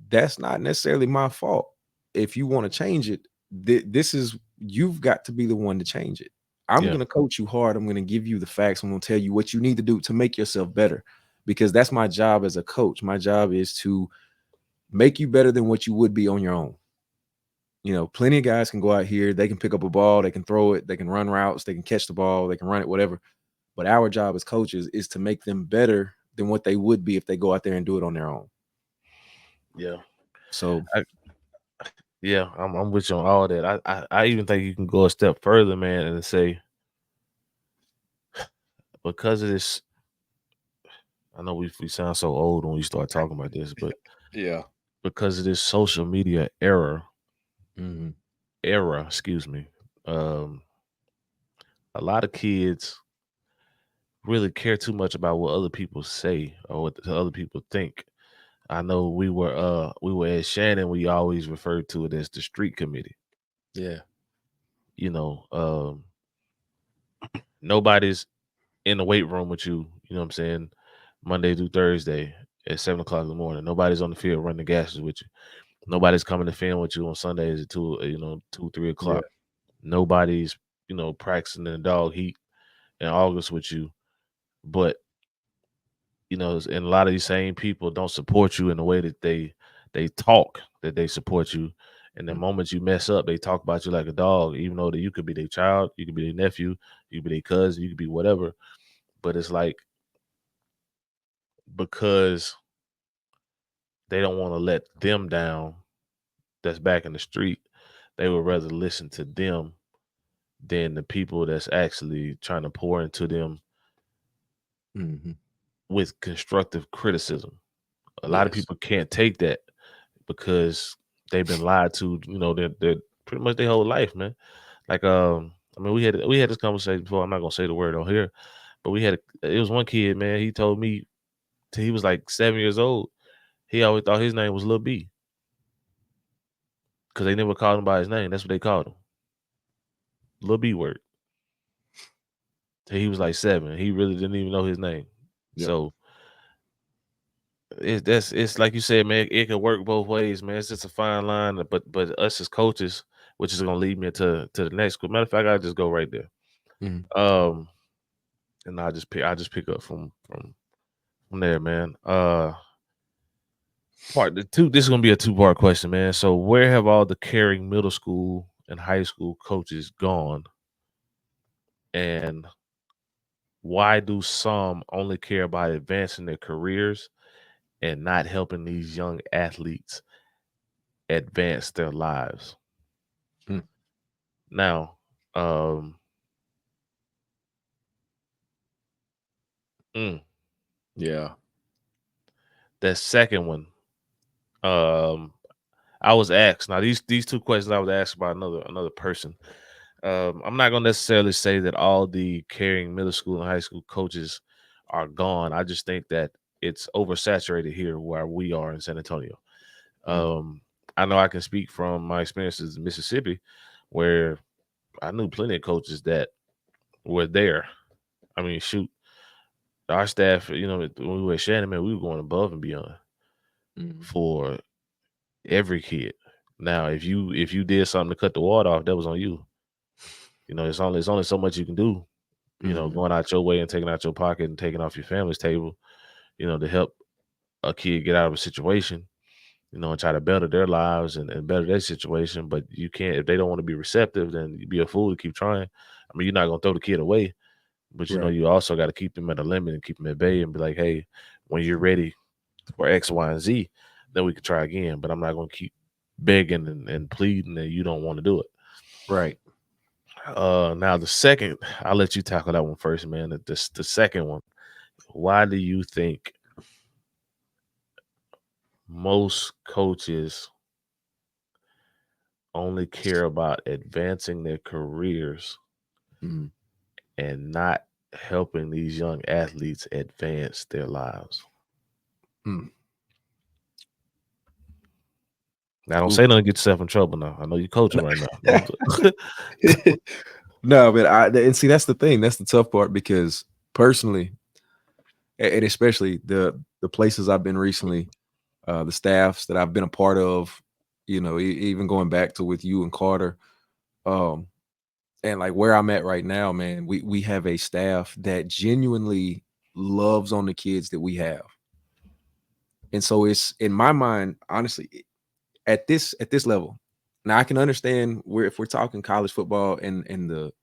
that's not necessarily my fault. If you want to change it, this is you've got to be the one to change it. I'm Yeah. going to coach you hard. I'm going to give you the facts. I'm going to tell you what you need to do to make yourself better because that's my job as a coach. My job is to make you better than what you would be on your own. Plenty of guys can go out here, they can pick up a ball, they can throw it, they can run routes, they can catch the ball, they can run it, whatever. But our job as coaches is to make them better than what they would be if they go out there and do it on their own. Yeah. So, I, yeah, I'm with you on all that. I even think you can go a step further, man, and say because of this. I know we sound so old when we start talking about this, but yeah. because of this social media Mhm. excuse me, um, a lot of kids really care too much about what other people say or what the other people think. I know we were at Shannon. We always referred to it as the street committee. Yeah. You know, nobody's in the weight room with you. You know what I'm saying? Monday through Thursday at 7 o'clock in the morning. Nobody's on the field running the gases with you. Nobody's coming to film with you on Sundays at 2, 3 o'clock. Yeah. Nobody's practicing in the dog heat in August with you. But and a lot of these same people don't support you in the way that they talk that they support you. And the Mm. moment you mess up, they talk about you like a dog, even though that you could be their child, you could be their nephew, you could be their cousin, you could be whatever. But it's like because they don't want to let them down that's back in the street, they would rather listen to them than the people that's actually trying to pour into them Mhm. with constructive criticism. A lot of Yes. people can't take that because they've been lied to, they're pretty much their whole life, man. Like I mean, we had this conversation before. I'm not gonna say the word on here, but it was one kid, man. He told me till he was like 7 years old. He always thought his name was Lil B because they never called him by his name. That's what they called him, Lil B word. Till he was like 7. He really didn't even know his name. Yep. So it's like you said, man. It can work both ways, man. It's just a fine line. But us as coaches, which is gonna lead me to the next group. Matter of fact, I'll just go right there. Mhm. Um, and I just pick up from there, man. Part the two. This is gonna be a 2-part question, man. So where have all the caring middle school and high school coaches gone, and why do some only care about advancing their careers and not helping these young athletes advance their lives? Mm. Now, um, mm, Yeah. that second one, um, I was asked. Now these two questions I was asked by another person. I'm not gonna necessarily say that all the caring middle school and high school coaches are gone. I just think that it's oversaturated here where we are in San Antonio. Mm. Um, I know I can speak from my experiences in Mississippi, where I knew plenty of coaches that were there. I mean, shoot, our staff, when we were at Shannon, man, we were going above and beyond Mhm. for every kid. Now, if you did something to cut the water off, that was on you. It's only so much you can do. Mhm. Going out your way and taking out your pocket and taking off your family's table. To help a kid get out of a situation. And try to better their lives and better their situation. But you can't if they don't want to be receptive, then you be a fool to keep trying. I mean, you're not gonna throw the kid away, but Right. you also got to keep them at a limit and keep them at bay and be like, hey, when you're ready for X, Y, and Z, then we can try again. But I'm not gonna keep begging and pleading that you don't want to do it. Right. Now the second, I'll let you tackle that one first, man. The second one, why do you think most coaches only care about advancing their careers Mhm. and not helping these young athletes advance their lives? Mm. Now, don't Ooh. say nothing, get yourself in trouble. Now, I know you're coaching right now. Don't. No, but and see that's the thing. That's the tough part because personally, and especially the places I've been recently, the staffs that I've been a part of, even going back to with you and Carter, um, and like where I'm at right now, man, we have a staff that genuinely loves on the kids that we have. And so it's in my mind, honestly, at this level. Now I can understand where if we're talking college football and the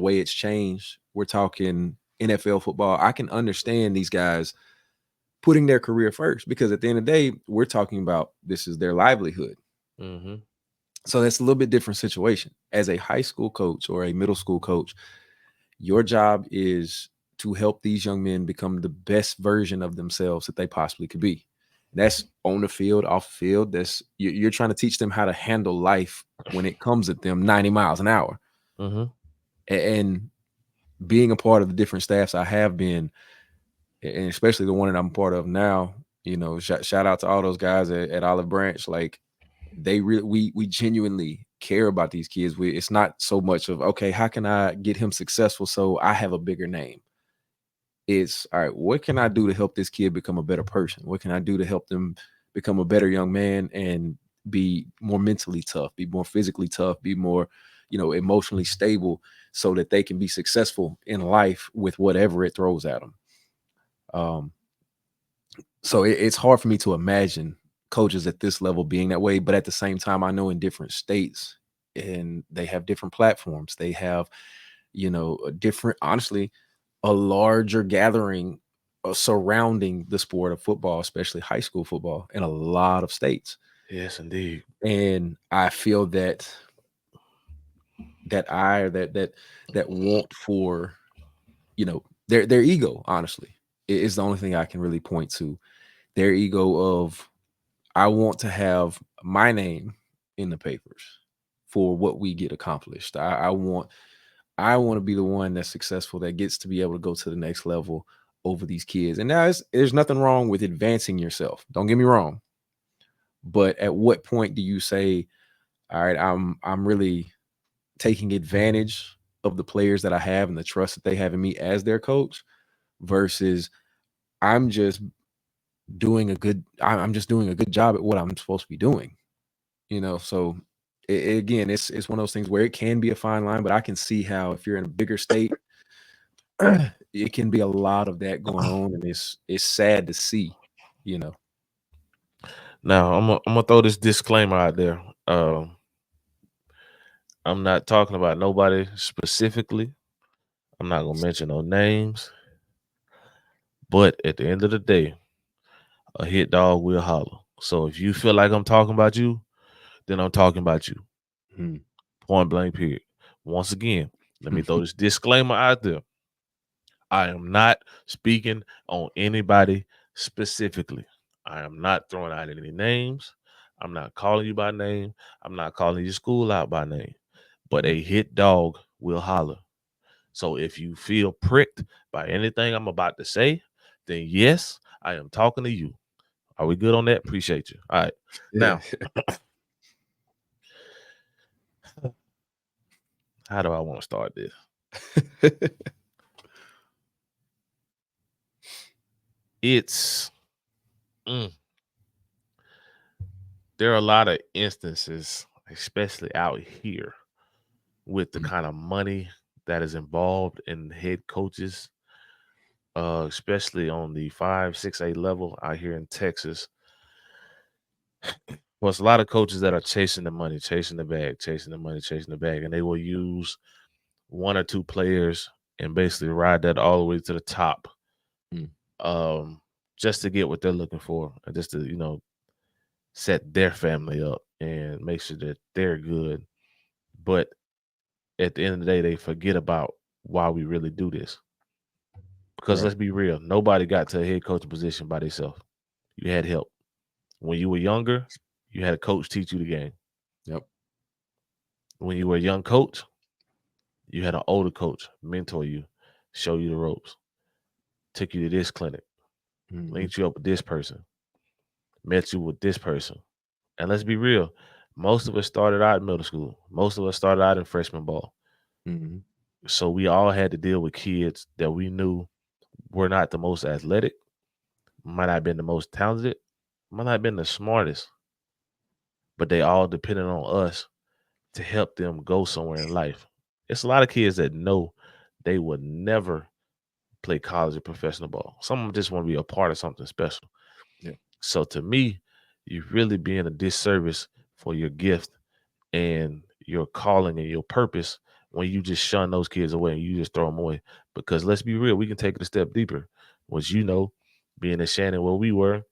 way it's changed, we're talking NFL football. I can understand these guys putting their career first because at the end of the day, we're talking about this is their livelihood. Hmm. So that's a little bit different situation. As a high school coach or a middle school coach, your job is to help these young men become the best version of themselves that they possibly could be. That's on the field, off the field. That's you're trying to teach them how to handle life when it comes at them 90 miles an hour. Hmm. And being a part of the different staffs I have been, and especially the one that I'm a part of now, shout out to all those guys at Olive Branch. Like they really, we genuinely care about these kids. It's not so much of okay, how can I get him successful so I have a bigger name? It's all right, what can I do to help this kid become a better person? What can I do to help them become a better young man and be more mentally tough, be more physically tough, be more, emotionally stable so that they can be successful in life with whatever it throws at them. Um, so it's hard for me to imagine coaches at this level being that way, but at the same time, I know in different states and they have different platforms. They have, a different, honestly, a larger gathering surrounding the sport of football, especially high school football, in a lot of states. Yes, indeed. And I feel that want for their ego, honestly, is the only thing I can really point to. Their ego of I want to have my name in the papers for what we get accomplished. I want I want to be the one that's successful, that gets to be able to go to the next level over these kids. And now there's nothing wrong with advancing yourself. Don't get me wrong. But at what point do you say, all right, I'm really taking advantage of the players that I have and the trust that they have in me as their coach, versus I'm just I'm just doing a good job at what I'm supposed to be doing. So again, it's one of those things where it can be a fine line, but I can see how if you're in a bigger state, it can be a lot of that going on, and it's sad to see, you know. Now I'm gonna throw this disclaimer out there. I'm not talking about nobody specifically. I'm not gonna mention no names. But at the end of the day, a hit dog will holler. So if you feel like I'm talking about you, then I'm talking about you. Hmm. Point blank period. Once again, let me throw this disclaimer out there. I am not speaking on anybody specifically. I am not throwing out any names. I'm not calling you by name. I'm not calling your school out by name. But a hit dog will holler. So if you feel pricked by anything I'm about to say, then yes, I am talking to you. Are we good on that? Appreciate you. All right. Yeah. Now, how do I want to start this? It's there are a lot of instances, especially out here, with the kind of money that is involved in head coaches, especially on the 5, 6, 8 level out here in Texas. Well, it's a lot of coaches that are chasing the money, chasing the bag, chasing the money, chasing the bag, and they will use one or two players and basically ride that all the way to the top, Mm. just to get what they're looking for, and just to set their family up and make sure that they're good. But at the end of the day, they forget about why we really do this. Because Right. let's be real, nobody got to a head coaching position by themselves. You had help. When you were younger, you had a coach teach you the game. Yep. When you were a young coach, you had an older coach mentor you, show you the ropes, took you to this clinic, Mm-hmm. linked you up with this person, met you with this person. And let's be real, most of us started out in middle school. Most of us started out in freshman ball. Mm-hmm. So we all had to deal with kids that we knew were not the most athletic, might not have been the most talented, might not have been the smartest, but they all depended on us to help them go somewhere in life. It's a lot of kids that know they would never play college or professional ball. Some of them just want to be a part of something special. Yeah. So to me, you're really being a disservice for your gift and your calling and your purpose when you just shun those kids away and you just throw them away. Because let's be real, we can take it a step deeper. Which being in Shannon where we were,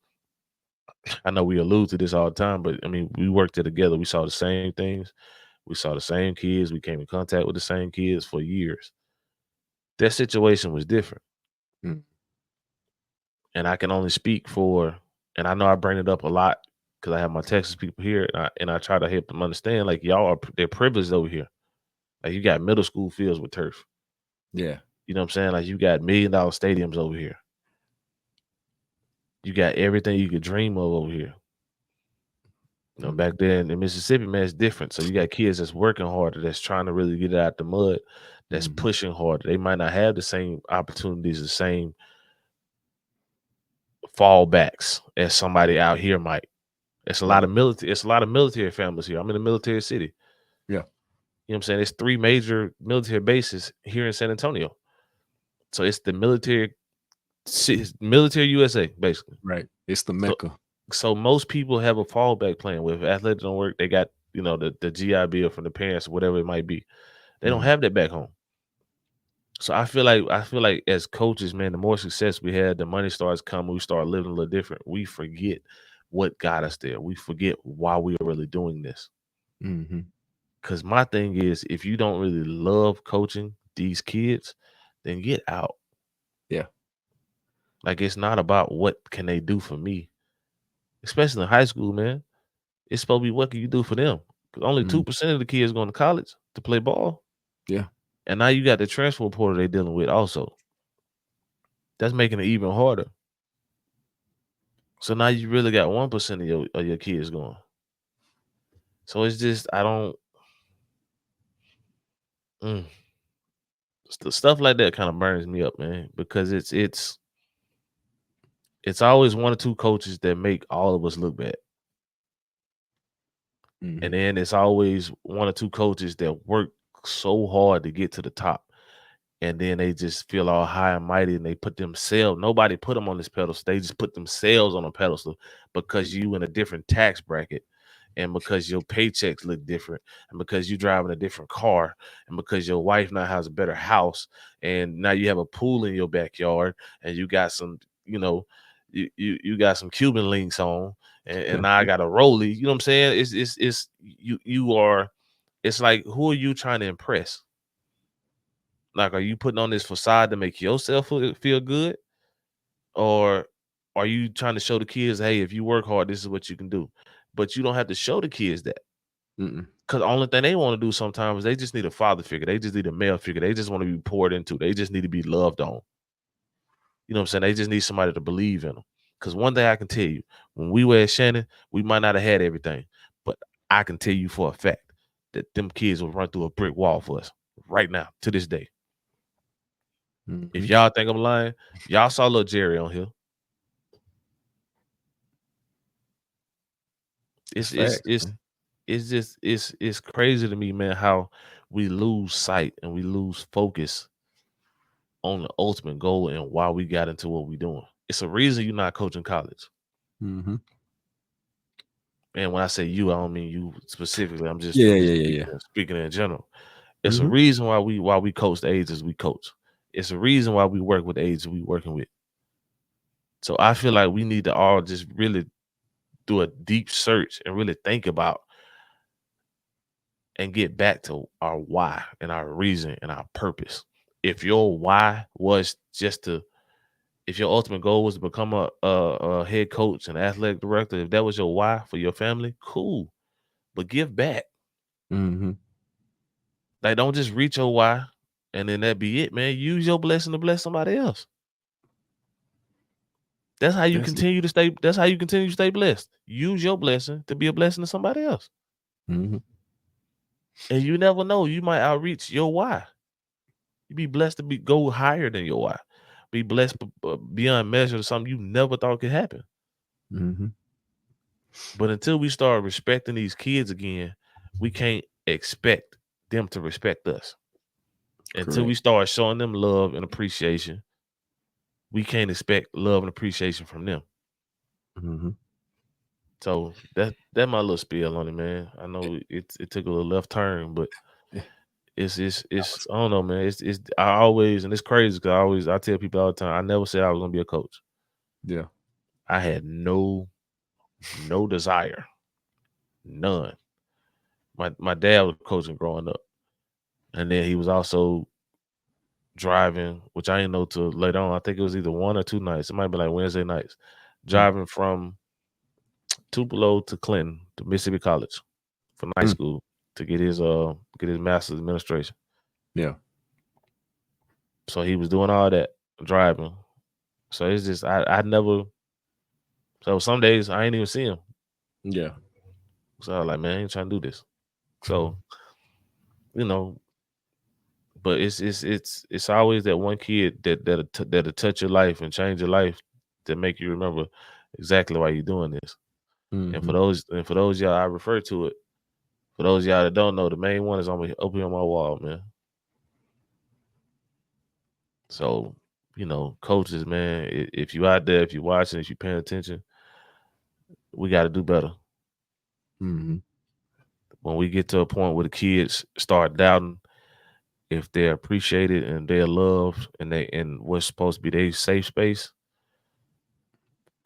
I know we allude to this all the time, but I mean, we worked it together. We saw the same things. We saw the same kids. We came in contact with the same kids for years. Their situation was different. Mm. And I can only speak for, and I know I bring it up a lot because I have my Texas people here, and I try to help them understand, like, they're privileged over here. Like, you got middle school fields with turf. Yeah. You know what I'm saying? Like, you got $1 million stadiums over here. You got everything you could dream of over here. Back then in Mississippi, man, it's different. So you got kids that's working harder, that's trying to really get it out the mud, that's Mm-hmm. pushing harder. They might not have the same opportunities, the same fallbacks as somebody out here might. It's a lot Right. of military. It's a lot of military families here. I'm in a military city. Yeah. You know what I'm saying? There's 3 major military bases here in San Antonio. So it's the military USA, basically. Right. It's the So Mecca. so most people have a fallback plan. With athletics don't work, they got, the GI Bill from the parents or whatever it might be. They don't Mm. have that back home. So I feel like as coaches, man, the more success we had, the money starts coming, we start living a little different. We forget what got us there. We forget why we are really doing this. Mm-hmm. Because my thing is, if you don't really love coaching these kids, then get out. Yeah. Like, it's not about what can they do for me, especially in high school, man. It's supposed to be what can you do for them. Because only Mm. 2% of the kids going to college to play ball, Yeah. And now you got the transfer portal they dealing with also. That's making it even harder. So now you really got 1% of your kids going. So it's just I don't mm, stuff like that kind of burns me up, man, because it's always one or two coaches that make all of us look bad. And Mhm. then it's always one or two coaches that work so hard to get to the top. And then they just feel all high and mighty and they put themselves, nobody put them on this pedestal. They just put themselves on a pedestal because you in a different tax bracket and because your paychecks look different and because you driving a different car and because your wife now has a better house and now you have a pool in your backyard and you got some, you got some Cuban links on and now I got a Rollie. You know what I'm saying? It's you are it's like who are you trying to impress? Like, are you putting on this facade to make yourself feel good? Or are you trying to show the kids, hey, if you work hard, this is what you can do? But you don't have to show the kids that. Mm-mm. Because the only thing they want to do sometimes is they just need a father figure. They just need a male figure. They just want to be poured into. They just need to be loved on. You know what I'm saying? They just need somebody to believe in them. Because one thing I can tell you, when we were at Shannon, we might not have had everything. But I can tell you for a fact that them kids will run through a brick wall for us right now, to this day. If Mhm. y'all think I'm lying, y'all saw little Jerry on here. That's It's it's facts, it's man. it's just it's crazy to me, man, how we lose sight and we lose focus on the ultimate goal and why we got into what we doing. It's a reason you're not coaching college. Mhm. And when I say you, I don't mean you specifically. I'm just Yeah, I'm just yeah, yeah, speaking yeah. speaking in general. It's a Mhm. reason why we coach the ages we coach. It's a reason why we work with the ages we working with. So I feel like we need to all just really do a deep search and really think about and get back to our why and our reason and our purpose. If your why was just to, if your ultimate goal was to become a head coach and athletic director, if that was your why for your family, cool. But give back. Mhm. Like, don't just reach your why and then that be it, man. Use your blessing to bless somebody else. That's how you That's it. continue to stay. That's how you continue to stay blessed. Use your blessing to be a blessing to somebody else. Mhm. And you never know, you might outreach your why. You be blessed to be go higher than your why. Be blessed beyond measure to something you never thought could happen. Mhm. But until we start respecting these kids again, we can't expect them to respect us. Until we Correct. start showing them love and appreciation, we can't expect love and appreciation from them. Mhm. So that my little spiel on it, man. I know it took a little left turn, but Yeah, that it's was I don't know, man. It's I always, and it's crazy because I tell people all the time, I never said I was gonna be a coach. yeah. I had no desire, none. My dad was coaching growing up, and then he was also driving, which I didn't know till later on. I think it was either one or two nights. It might be like Wednesday nights, Mm. driving from Tupelo to Clinton to Mississippi College for night Mm. school to get his master's in administration. Yeah. So he was doing all that driving. So it's just I never. So some days I ain't even see him. Yeah. So I was like, man, I ain't trying to do this. So you know, but it's always that one kid that'll touch your life and change your life to make you remember exactly why you're doing this. Mhm. And for those y'all I refer to it, for those y'all that don't know, the main one is up here on my wall, man. So, coaches, man, if you out there, if you're watching, if you're paying attention, we got to do better. Mhm. When we get to a point where the kids start doubting if they're appreciated and they're loved and they and what's supposed to be their safe space,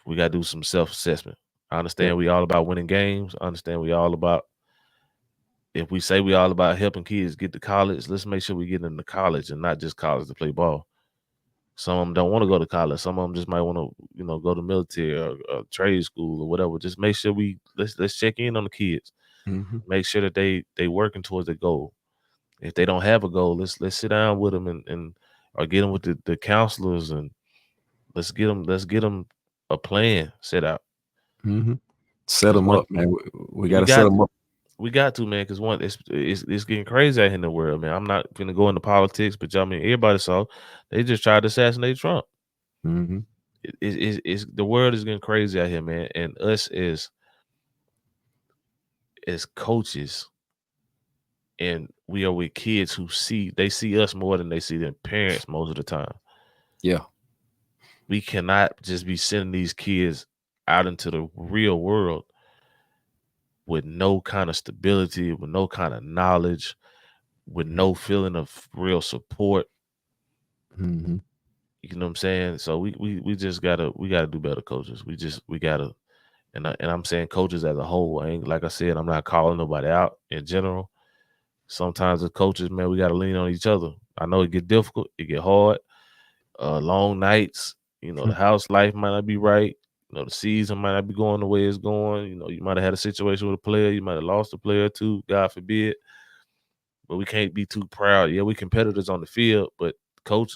we got to do some self-assessment. I Yep. understand we all about winning games. I understand we all about, if we say we all about helping kids get to college, let's make sure we get into college and not just college to play ball. Some of them don't want to go to college. Some of them just might want to, go to military or trade school or whatever. Just make sure let's check in on the kids. Mhm. Make sure that they working towards their goal. If they don't have a goal, let's sit down with them and or get them with the counselors and let's get them a plan set out. Mm-hmm. Set Cause them one up, man. We got we to set got them up. we got to, man. Cause one it's getting crazy out here in the world, man. I'm not gonna go into politics, but I mean everybody saw they just tried to assassinate Trump. Mm-hmm. It's the world is getting crazy out here, man. And us as coaches, and we are with kids who they see us more than they see their parents most of the time. Yeah. We cannot just be sending these kids out into the real world with no kind of stability, with no kind of knowledge, with no feeling of real support. Mm-hmm. You know what I'm saying? So we just gotta do better, coaches. We gotta, and I'm saying coaches as a whole. I ain't, like I said, I'm not calling nobody out in general. Sometimes as coaches, man, we gotta lean on each other. I know it get difficult, it get hard, long nights. The house life might not be right. The season might not be going the way it's going. You might have had a situation with a player. You might have lost a player too, God forbid. But we can't be too proud. Yeah, we competitors on the field, but coach,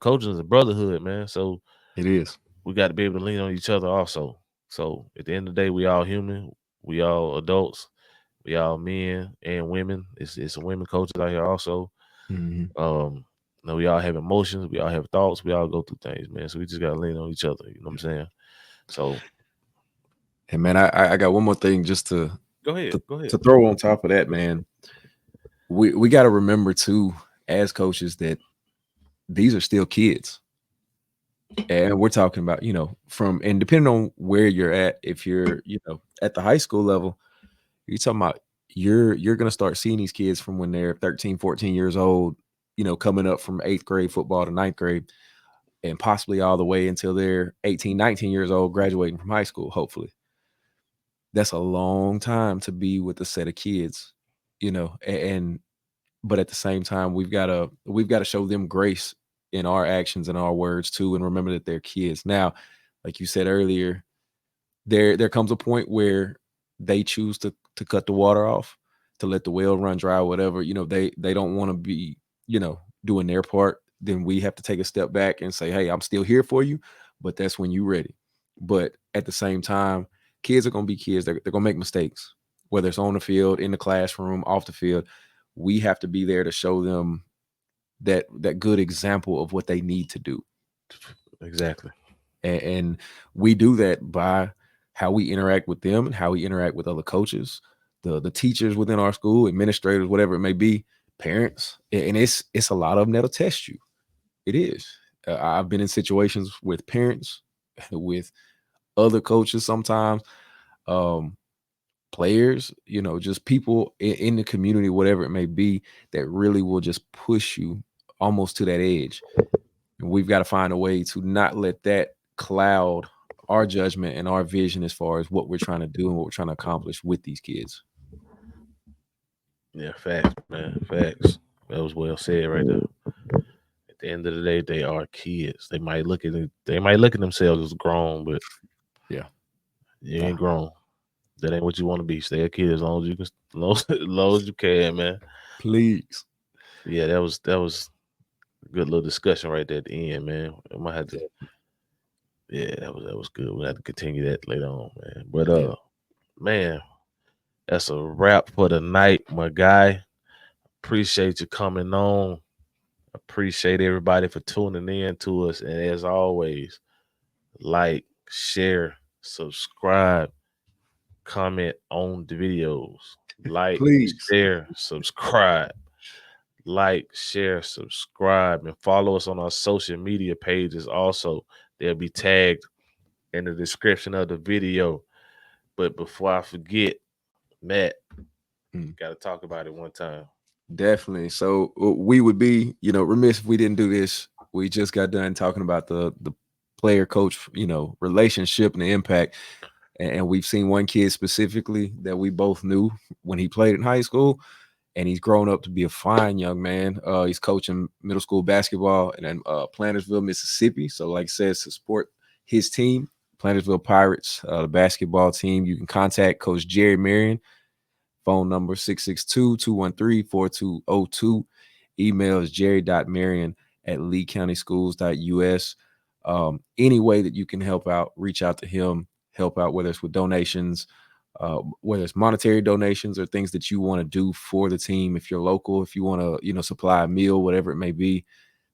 coaching is a brotherhood, man. So It is. we got to be able to lean on each other also. So at the end of the day, we all human. We all adults. We all men and women. It's some women coaches out here also. Mm-hmm. We all have emotions. We all have thoughts. We all go through things, man. So we just got to lean on each other. You know what I'm saying? So And man, I got one more thing just go ahead. to, Go ahead. to throw on top of that, man. We got to remember too, as coaches, that these are still kids. And we're talking about, from, and depending on where you're at, if you're, at the high school level, you're talking about you're going to start seeing these kids from when they're 13, 14 years old, coming up from 8th grade football to 9th grade, and possibly all the way until they're 18, 19 years old, graduating from high school, hopefully. That's a long time to be with a set of kids, and but at the same time, we've got to show them grace in our actions and our words too, and remember that they're kids. Now, like you said earlier, there comes a point where they choose to cut the water off, to let the well run dry, whatever. They don't want to be, doing their part. Then we have to take a step back and say, hey, I'm still here for you, but that's when you're ready. But at the same time, kids are going to be kids. They're going to make mistakes, whether it's on the field, in the classroom, off the field. We have to be there to show them that good example of what they need to do. Exactly. And we do that by how we interact with them and how we interact with other coaches, the teachers within our school, administrators, whatever it may be, parents. And it's a lot of them that'll test you. It is. I've been in situations with parents, with other coaches sometimes, players, just people in the community, whatever it may be, that really will just push you almost to that edge. And we've got to find a way to not let that cloud our judgment and our vision as far as what we're trying to do and what we're trying to accomplish with these kids. Yeah, facts, man. Facts. That was well said right there. At the end of the day, they are kids. They might look at themselves as grown, but Yeah. you Nah, ain't grown. That ain't what you want to be. Stay a kid as long as you can, as long as you can, man. please. Yeah, that was a good little discussion right there at the end, man. I might have to. Yeah, that was good. We'll have to continue that later on, man. But Yeah. man, that's a wrap for the night, my guy. Appreciate you coming on. Appreciate everybody for tuning in to us. And as always, like, share, subscribe, comment on the videos. Like, Please. share, subscribe. Like, share, subscribe, and follow us on our social media pages also. They'll be tagged in the description of the video. But before I forget, Matt, Mm, got to talk about it one time. definitely. So we would be, remiss if we didn't do this. We just got done talking about the player coach, relationship and the impact. And we've seen one kid specifically that we both knew when he played in high school, and he's grown up to be a fine young man. He's coaching middle school basketball in Plantersville, Mississippi. So, like I said, to support his team, Plantersville Pirates, the basketball team, you can contact Coach Jerry Marion, Phone number 662-213-4202. Email is jerry.marion@leecountyschools.us. Any way that you can help out, reach out to him, help out, whether it's with donations, whether it's monetary donations or things that you want to do for the team. If you're local, if you want to, supply a meal, whatever it may be,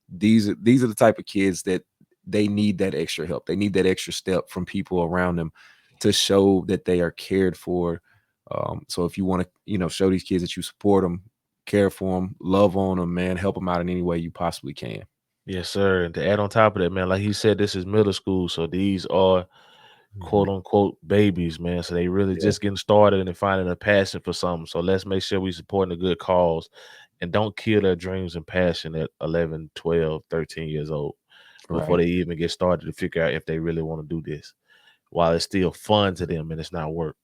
these are the type of kids that they need that extra help. They need that extra step from people around them to show that they are cared for. So if you want to, show these kids that you support them, care for them, love on them, man, help them out in any way you possibly can. Yes, sir. And to add on top of that, man, like he said, this is middle school, so these are quote unquote babies, man. So they really Yeah. just getting started and finding a passion for something. So let's make sure we supporting a good cause and don't kill their dreams and passion at 11, 12, 13 years old before Right. they even get started to figure out if they really want to do this while it's still fun to them and it's not work.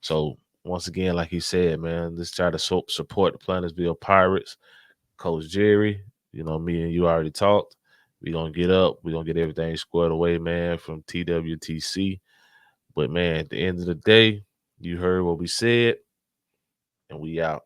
So once again, like he said, man, let's try to support the Plantersville Pirates. Coach Jerry, me and you already talked. We're going to get up. We're going to get everything squared away, man, from TWTC. But, man, at the end of the day, you heard what we said, and we out.